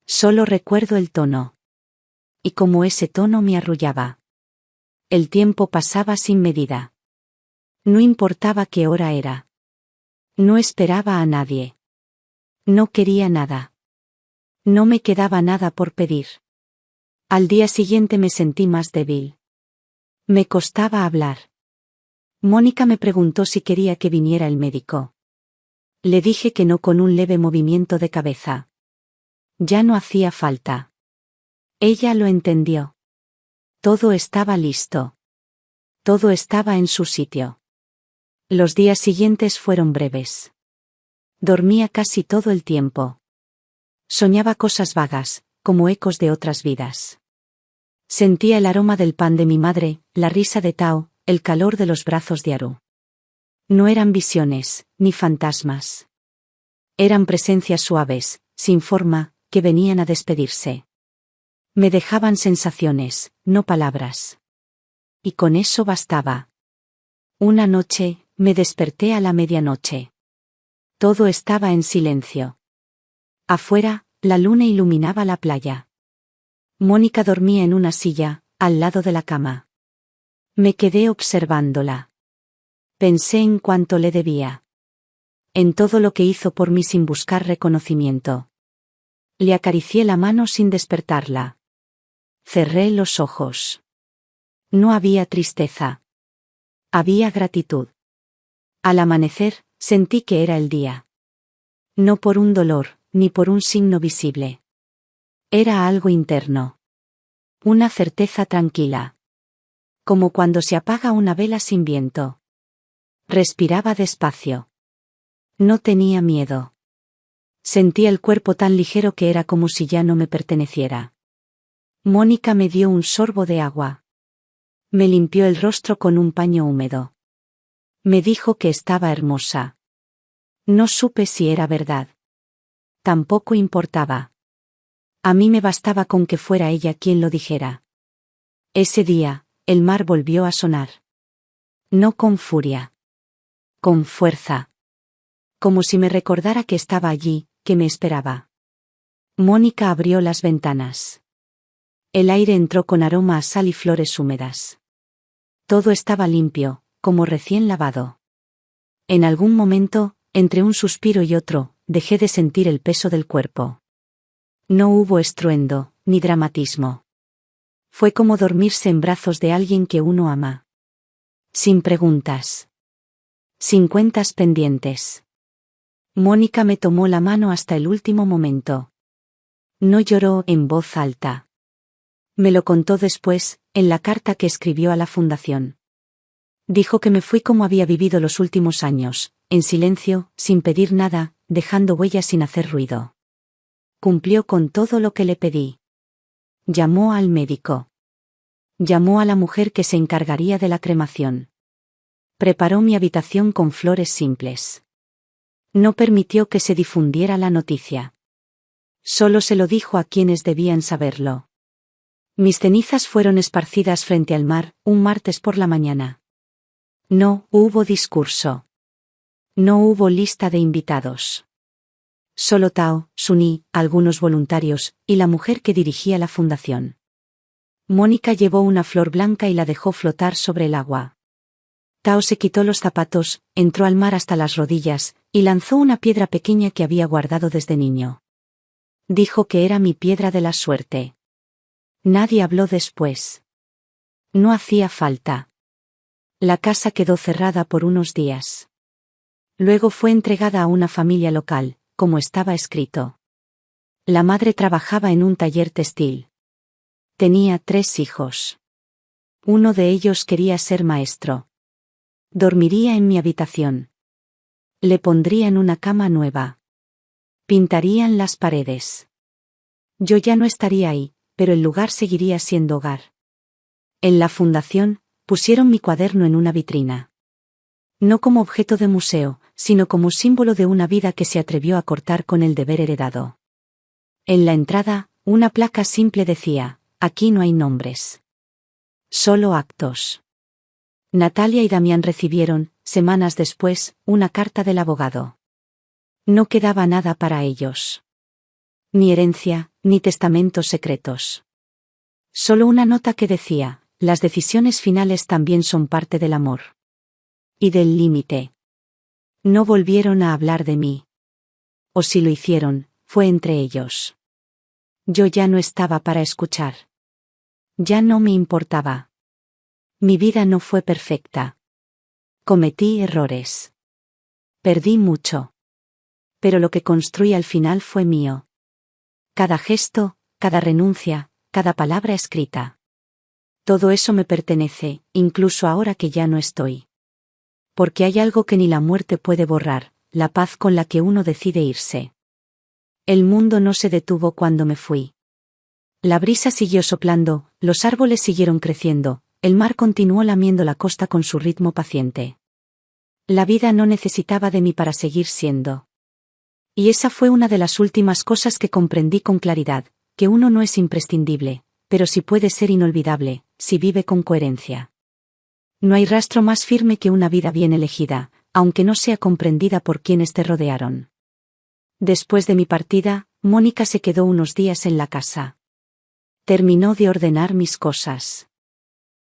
Solo recuerdo el tono. Y cómo ese tono me arrullaba. El tiempo pasaba sin medida. No importaba qué hora era. No esperaba a nadie. No quería nada. No me quedaba nada por pedir. Al día siguiente me sentí más débil. Me costaba hablar. Mónica me preguntó si quería que viniera el médico. Le dije que no con un leve movimiento de cabeza. Ya no hacía falta. Ella lo entendió. Todo estaba listo. Todo estaba en su sitio. Los días siguientes fueron breves. Dormía casi todo el tiempo. Soñaba cosas vagas, como ecos de otras vidas. Sentía el aroma del pan de mi madre, la risa de Tao, el calor de los brazos de Aru. No eran visiones, ni fantasmas. Eran presencias suaves, sin forma, que venían a despedirse. Me dejaban sensaciones, no palabras. Y con eso bastaba. Una noche, me desperté a la medianoche. Todo estaba en silencio. Afuera, la luna iluminaba la playa. Mónica dormía en una silla, al lado de la cama. Me quedé observándola. Pensé en cuánto le debía. En todo lo que hizo por mí sin buscar reconocimiento. Le acaricié la mano sin despertarla. Cerré los ojos. No había tristeza. Había gratitud. Al amanecer, sentí que era el día. No por un dolor, ni por un signo visible. Era algo interno. Una certeza tranquila. Como cuando se apaga una vela sin viento. Respiraba despacio. No tenía miedo. Sentía el cuerpo tan ligero que era como si ya no me perteneciera. Mónica me dio un sorbo de agua. Me limpió el rostro con un paño húmedo. Me dijo que estaba hermosa. No supe si era verdad. Tampoco importaba. A mí me bastaba con que fuera ella quien lo dijera. Ese día, el mar volvió a sonar. No con furia. Con fuerza. Como si me recordara que estaba allí, que me esperaba. Mónica abrió las ventanas. El aire entró con aroma a sal y flores húmedas. Todo estaba limpio, como recién lavado. En algún momento, entre un suspiro y otro, dejé de sentir el peso del cuerpo. No hubo estruendo, ni dramatismo. Fue como dormirse en brazos de alguien que uno ama. Sin preguntas. Sin cuentas pendientes. Mónica me tomó la mano hasta el último momento. No lloró en voz alta. Me lo contó después, en la carta que escribió a la fundación. Dijo que me fui como había vivido los últimos años, en silencio, sin pedir nada, dejando huellas sin hacer ruido. Cumplió con todo lo que le pedí. Llamó al médico. Llamó a la mujer que se encargaría de la cremación. Preparó mi habitación con flores simples. No permitió que se difundiera la noticia. Solo se lo dijo a quienes debían saberlo. Mis cenizas fueron esparcidas frente al mar, un martes por la mañana. No hubo discurso. No hubo lista de invitados. Solo Tao, Suni, algunos voluntarios, y la mujer que dirigía la fundación. Mónica llevó una flor blanca y la dejó flotar sobre el agua. Tao se quitó los zapatos, entró al mar hasta las rodillas, y lanzó una piedra pequeña que había guardado desde niño. Dijo que era mi piedra de la suerte. Nadie habló después. No hacía falta. La casa quedó cerrada por unos días. Luego fue entregada a una familia local, como estaba escrito. La madre trabajaba en un taller textil. Tenía 3 hijos. Uno de ellos quería ser maestro. Dormiría en mi habitación. Le pondrían una cama nueva. Pintarían las paredes. Yo ya no estaría ahí, pero el lugar seguiría siendo hogar. En la fundación, pusieron mi cuaderno en una vitrina. No como objeto de museo, sino como símbolo de una vida que se atrevió a cortar con el deber heredado. En la entrada, una placa simple decía: aquí no hay nombres. Solo actos. Natalia y Damián recibieron, semanas después, una carta del abogado. No quedaba nada para ellos. Ni herencia, ni testamentos secretos. Solo una nota que decía: las decisiones finales también son parte del amor. Y del límite. No volvieron a hablar de mí. O si lo hicieron, fue entre ellos. Yo ya no estaba para escuchar. Ya no me importaba. Mi vida no fue perfecta. Cometí errores. Perdí mucho. pero lo que construí al final fue mío. Cada gesto, cada renuncia, cada palabra escrita. Todo eso me pertenece, incluso ahora que ya no estoy. Porque hay algo que ni la muerte puede borrar, la paz con la que uno decide irse. El mundo no se detuvo cuando me fui. La brisa siguió soplando, los árboles siguieron creciendo, el mar continuó lamiendo la costa con su ritmo paciente. La vida no necesitaba de mí para seguir siendo. Y esa fue una de las últimas cosas que comprendí con claridad, que uno no es imprescindible, pero sí puede ser inolvidable, si vive con coherencia. No hay rastro más firme que una vida bien elegida, aunque no sea comprendida por quienes te rodearon. Después de mi partida, Mónica se quedó unos días en la casa. Terminó de ordenar mis cosas.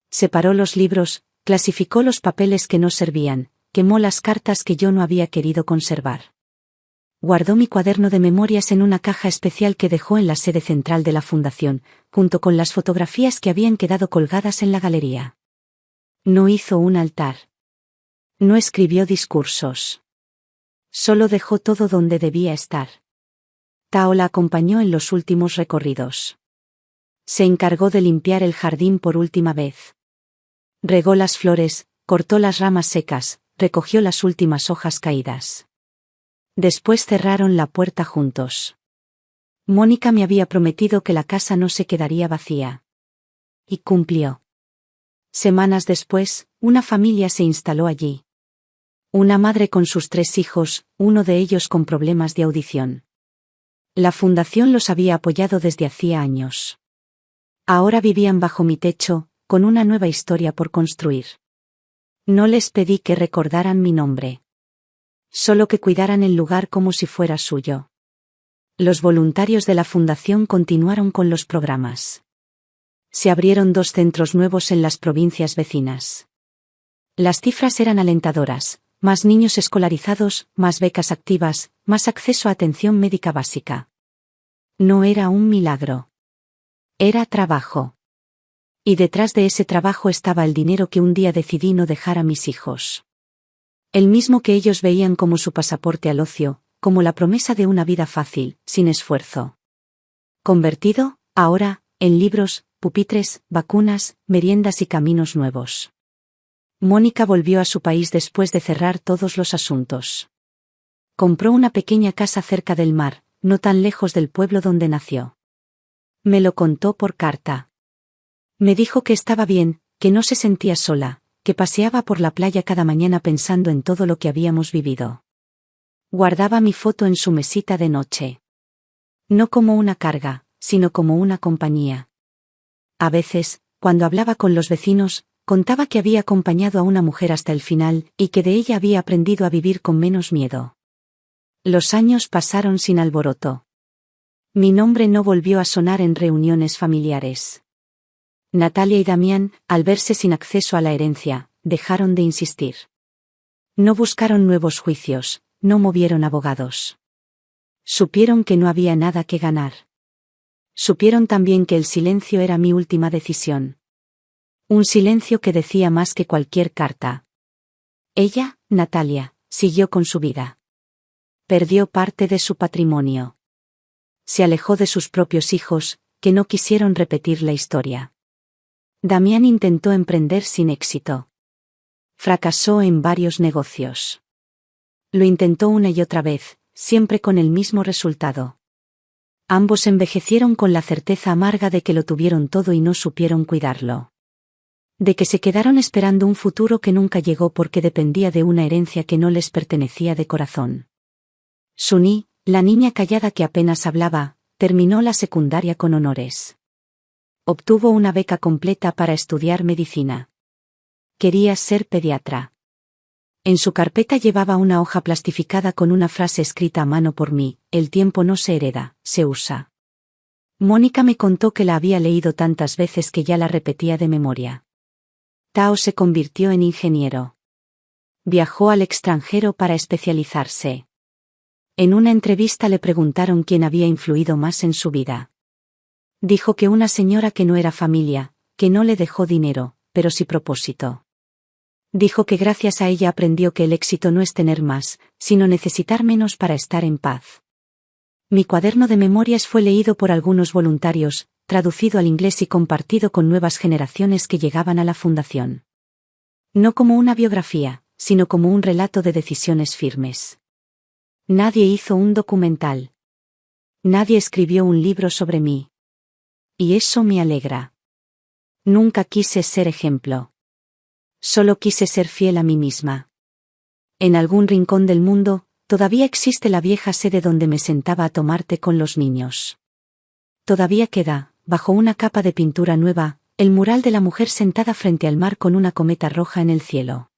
Separó los libros, clasificó los papeles que no servían, quemó las cartas que yo no había querido conservar. Guardó mi cuaderno de memorias en una caja especial que dejó en la sede central de la fundación, junto con las fotografías que habían quedado colgadas en la galería. No hizo un altar. No escribió discursos. Solo dejó todo donde debía estar. Tao la acompañó en los últimos recorridos. Se encargó de limpiar el jardín por última vez. Regó las flores, cortó las ramas secas, recogió las últimas hojas caídas. Después cerraron la puerta juntos. Mónica me había prometido que la casa no se quedaría vacía. Y cumplió. Semanas después, una familia se instaló allí. Una madre con sus 3 hijos, uno de ellos con problemas de audición. La fundación los había apoyado desde hacía años. Ahora vivían bajo mi techo, con una nueva historia por construir. No les pedí que recordaran mi nombre. Solo que cuidaran el lugar como si fuera suyo. Los voluntarios de la fundación continuaron con los programas. Se abrieron 2 centros nuevos en las provincias vecinas. Las cifras eran alentadoras, más niños escolarizados, más becas activas, más acceso a atención médica básica. No era un milagro. Era trabajo. Y detrás de ese trabajo estaba el dinero que un día decidí no dejar a mis hijos. El mismo que ellos veían como su pasaporte al ocio, como la promesa de una vida fácil, sin esfuerzo. Convertido, ahora, en libros, pupitres, vacunas, meriendas y caminos nuevos. Mónica volvió a su país después de cerrar todos los asuntos. Compró una pequeña casa cerca del mar, no tan lejos del pueblo donde nació. Me lo contó por carta. Me dijo que estaba bien, que no se sentía sola, que paseaba por la playa cada mañana pensando en todo lo que habíamos vivido. Guardaba mi foto en su mesita de noche. No como una carga, sino como una compañía. A veces, cuando hablaba con los vecinos, contaba que había acompañado a una mujer hasta el final, y que de ella había aprendido a vivir con menos miedo. Los años pasaron sin alboroto. Mi nombre no volvió a sonar en reuniones familiares. Natalia y Damián, al verse sin acceso a la herencia, dejaron de insistir. No buscaron nuevos juicios, no movieron abogados. Supieron que no había nada que ganar. Supieron también que el silencio era mi última decisión. Un silencio que decía más que cualquier carta. Ella, Natalia, siguió con su vida. Perdió parte de su patrimonio. Se alejó de sus propios hijos, que no quisieron repetir la historia. Damián intentó emprender sin éxito. Fracasó en varios negocios. Lo intentó una y otra vez, siempre con el mismo resultado. Ambos envejecieron con la certeza amarga de que lo tuvieron todo y no supieron cuidarlo. De que se quedaron esperando un futuro que nunca llegó porque dependía de una herencia que no les pertenecía de corazón. Suni, la niña callada que apenas hablaba, terminó la secundaria con honores. Obtuvo una beca completa para estudiar medicina. Quería ser pediatra. En su carpeta llevaba una hoja plastificada con una frase escrita a mano por mí: el tiempo no se hereda, se usa. Mónica me contó que la había leído tantas veces que ya la repetía de memoria. Tao se convirtió en ingeniero. Viajó al extranjero para especializarse. En una entrevista le preguntaron quién había influido más en su vida. Dijo que una señora que no era familia, que no le dejó dinero, pero sí propósito. Dijo que gracias a ella aprendió que el éxito no es tener más, sino necesitar menos para estar en paz. Mi cuaderno de memorias fue leído por algunos voluntarios, traducido al inglés y compartido con nuevas generaciones que llegaban a la fundación. No como una biografía, sino como un relato de decisiones firmes. Nadie hizo un documental. Nadie escribió un libro sobre mí. Y eso me alegra. Nunca quise ser ejemplo. Solo quise ser fiel a mí misma. En algún rincón del mundo, todavía existe la vieja sede donde me sentaba a tomar té con los niños. Todavía queda, bajo una capa de pintura nueva, el mural de la mujer sentada frente al mar con una cometa roja en el cielo.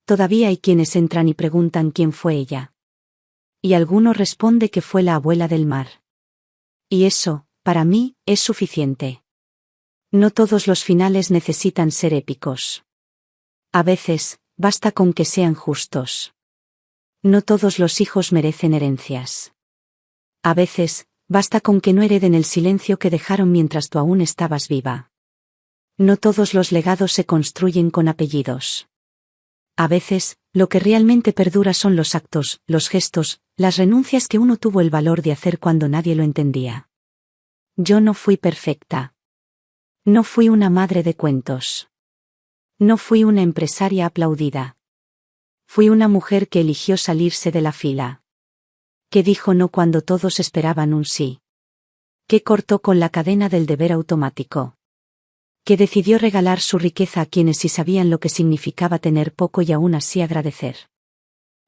Todavía hay quienes entran y preguntan quién fue ella. Y alguno responde que fue la abuela del mar. Y eso, para mí, es suficiente. No todos los finales necesitan ser épicos. A veces, basta con que sean justos. No todos los hijos merecen herencias. A veces, basta con que no hereden el silencio que dejaron mientras tú aún estabas viva. No todos los legados se construyen con apellidos. A veces, lo que realmente perdura son los actos, los gestos, las renuncias que uno tuvo el valor de hacer cuando nadie lo entendía. Yo no fui perfecta. No fui una madre de cuentos. No fui una empresaria aplaudida. Fui una mujer que eligió salirse de la fila. Que dijo no cuando todos esperaban un sí. Que cortó con la cadena del deber automático. Que decidió regalar su riqueza a quienes sí sabían lo que significaba tener poco y aún así agradecer.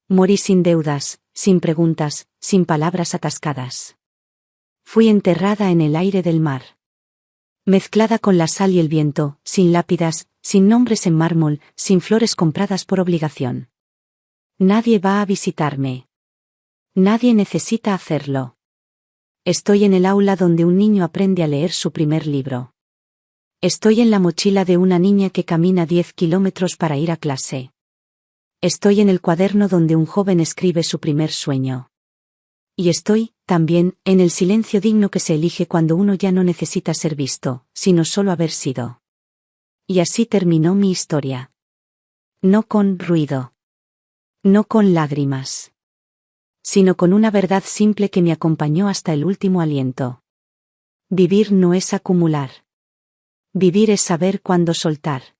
Morí sin deudas, sin preguntas, sin palabras atascadas. Fui enterrada en el aire del mar. Mezclada con la sal y el viento, sin lápidas, sin nombres en mármol, sin flores compradas por obligación. Nadie va a visitarme. Nadie necesita hacerlo. Estoy en el aula donde un niño aprende a leer su primer libro. Estoy en la mochila de una niña que camina 10 kilómetros para ir a clase. Estoy en el cuaderno donde un joven escribe su primer sueño. Y estoy, también, en el silencio digno que se elige cuando uno ya no necesita ser visto, sino solo haber sido. Y así terminó mi historia. No con ruido. No con lágrimas. Sino con una verdad simple que me acompañó hasta el último aliento. Vivir no es acumular. Vivir es saber cuándo soltar.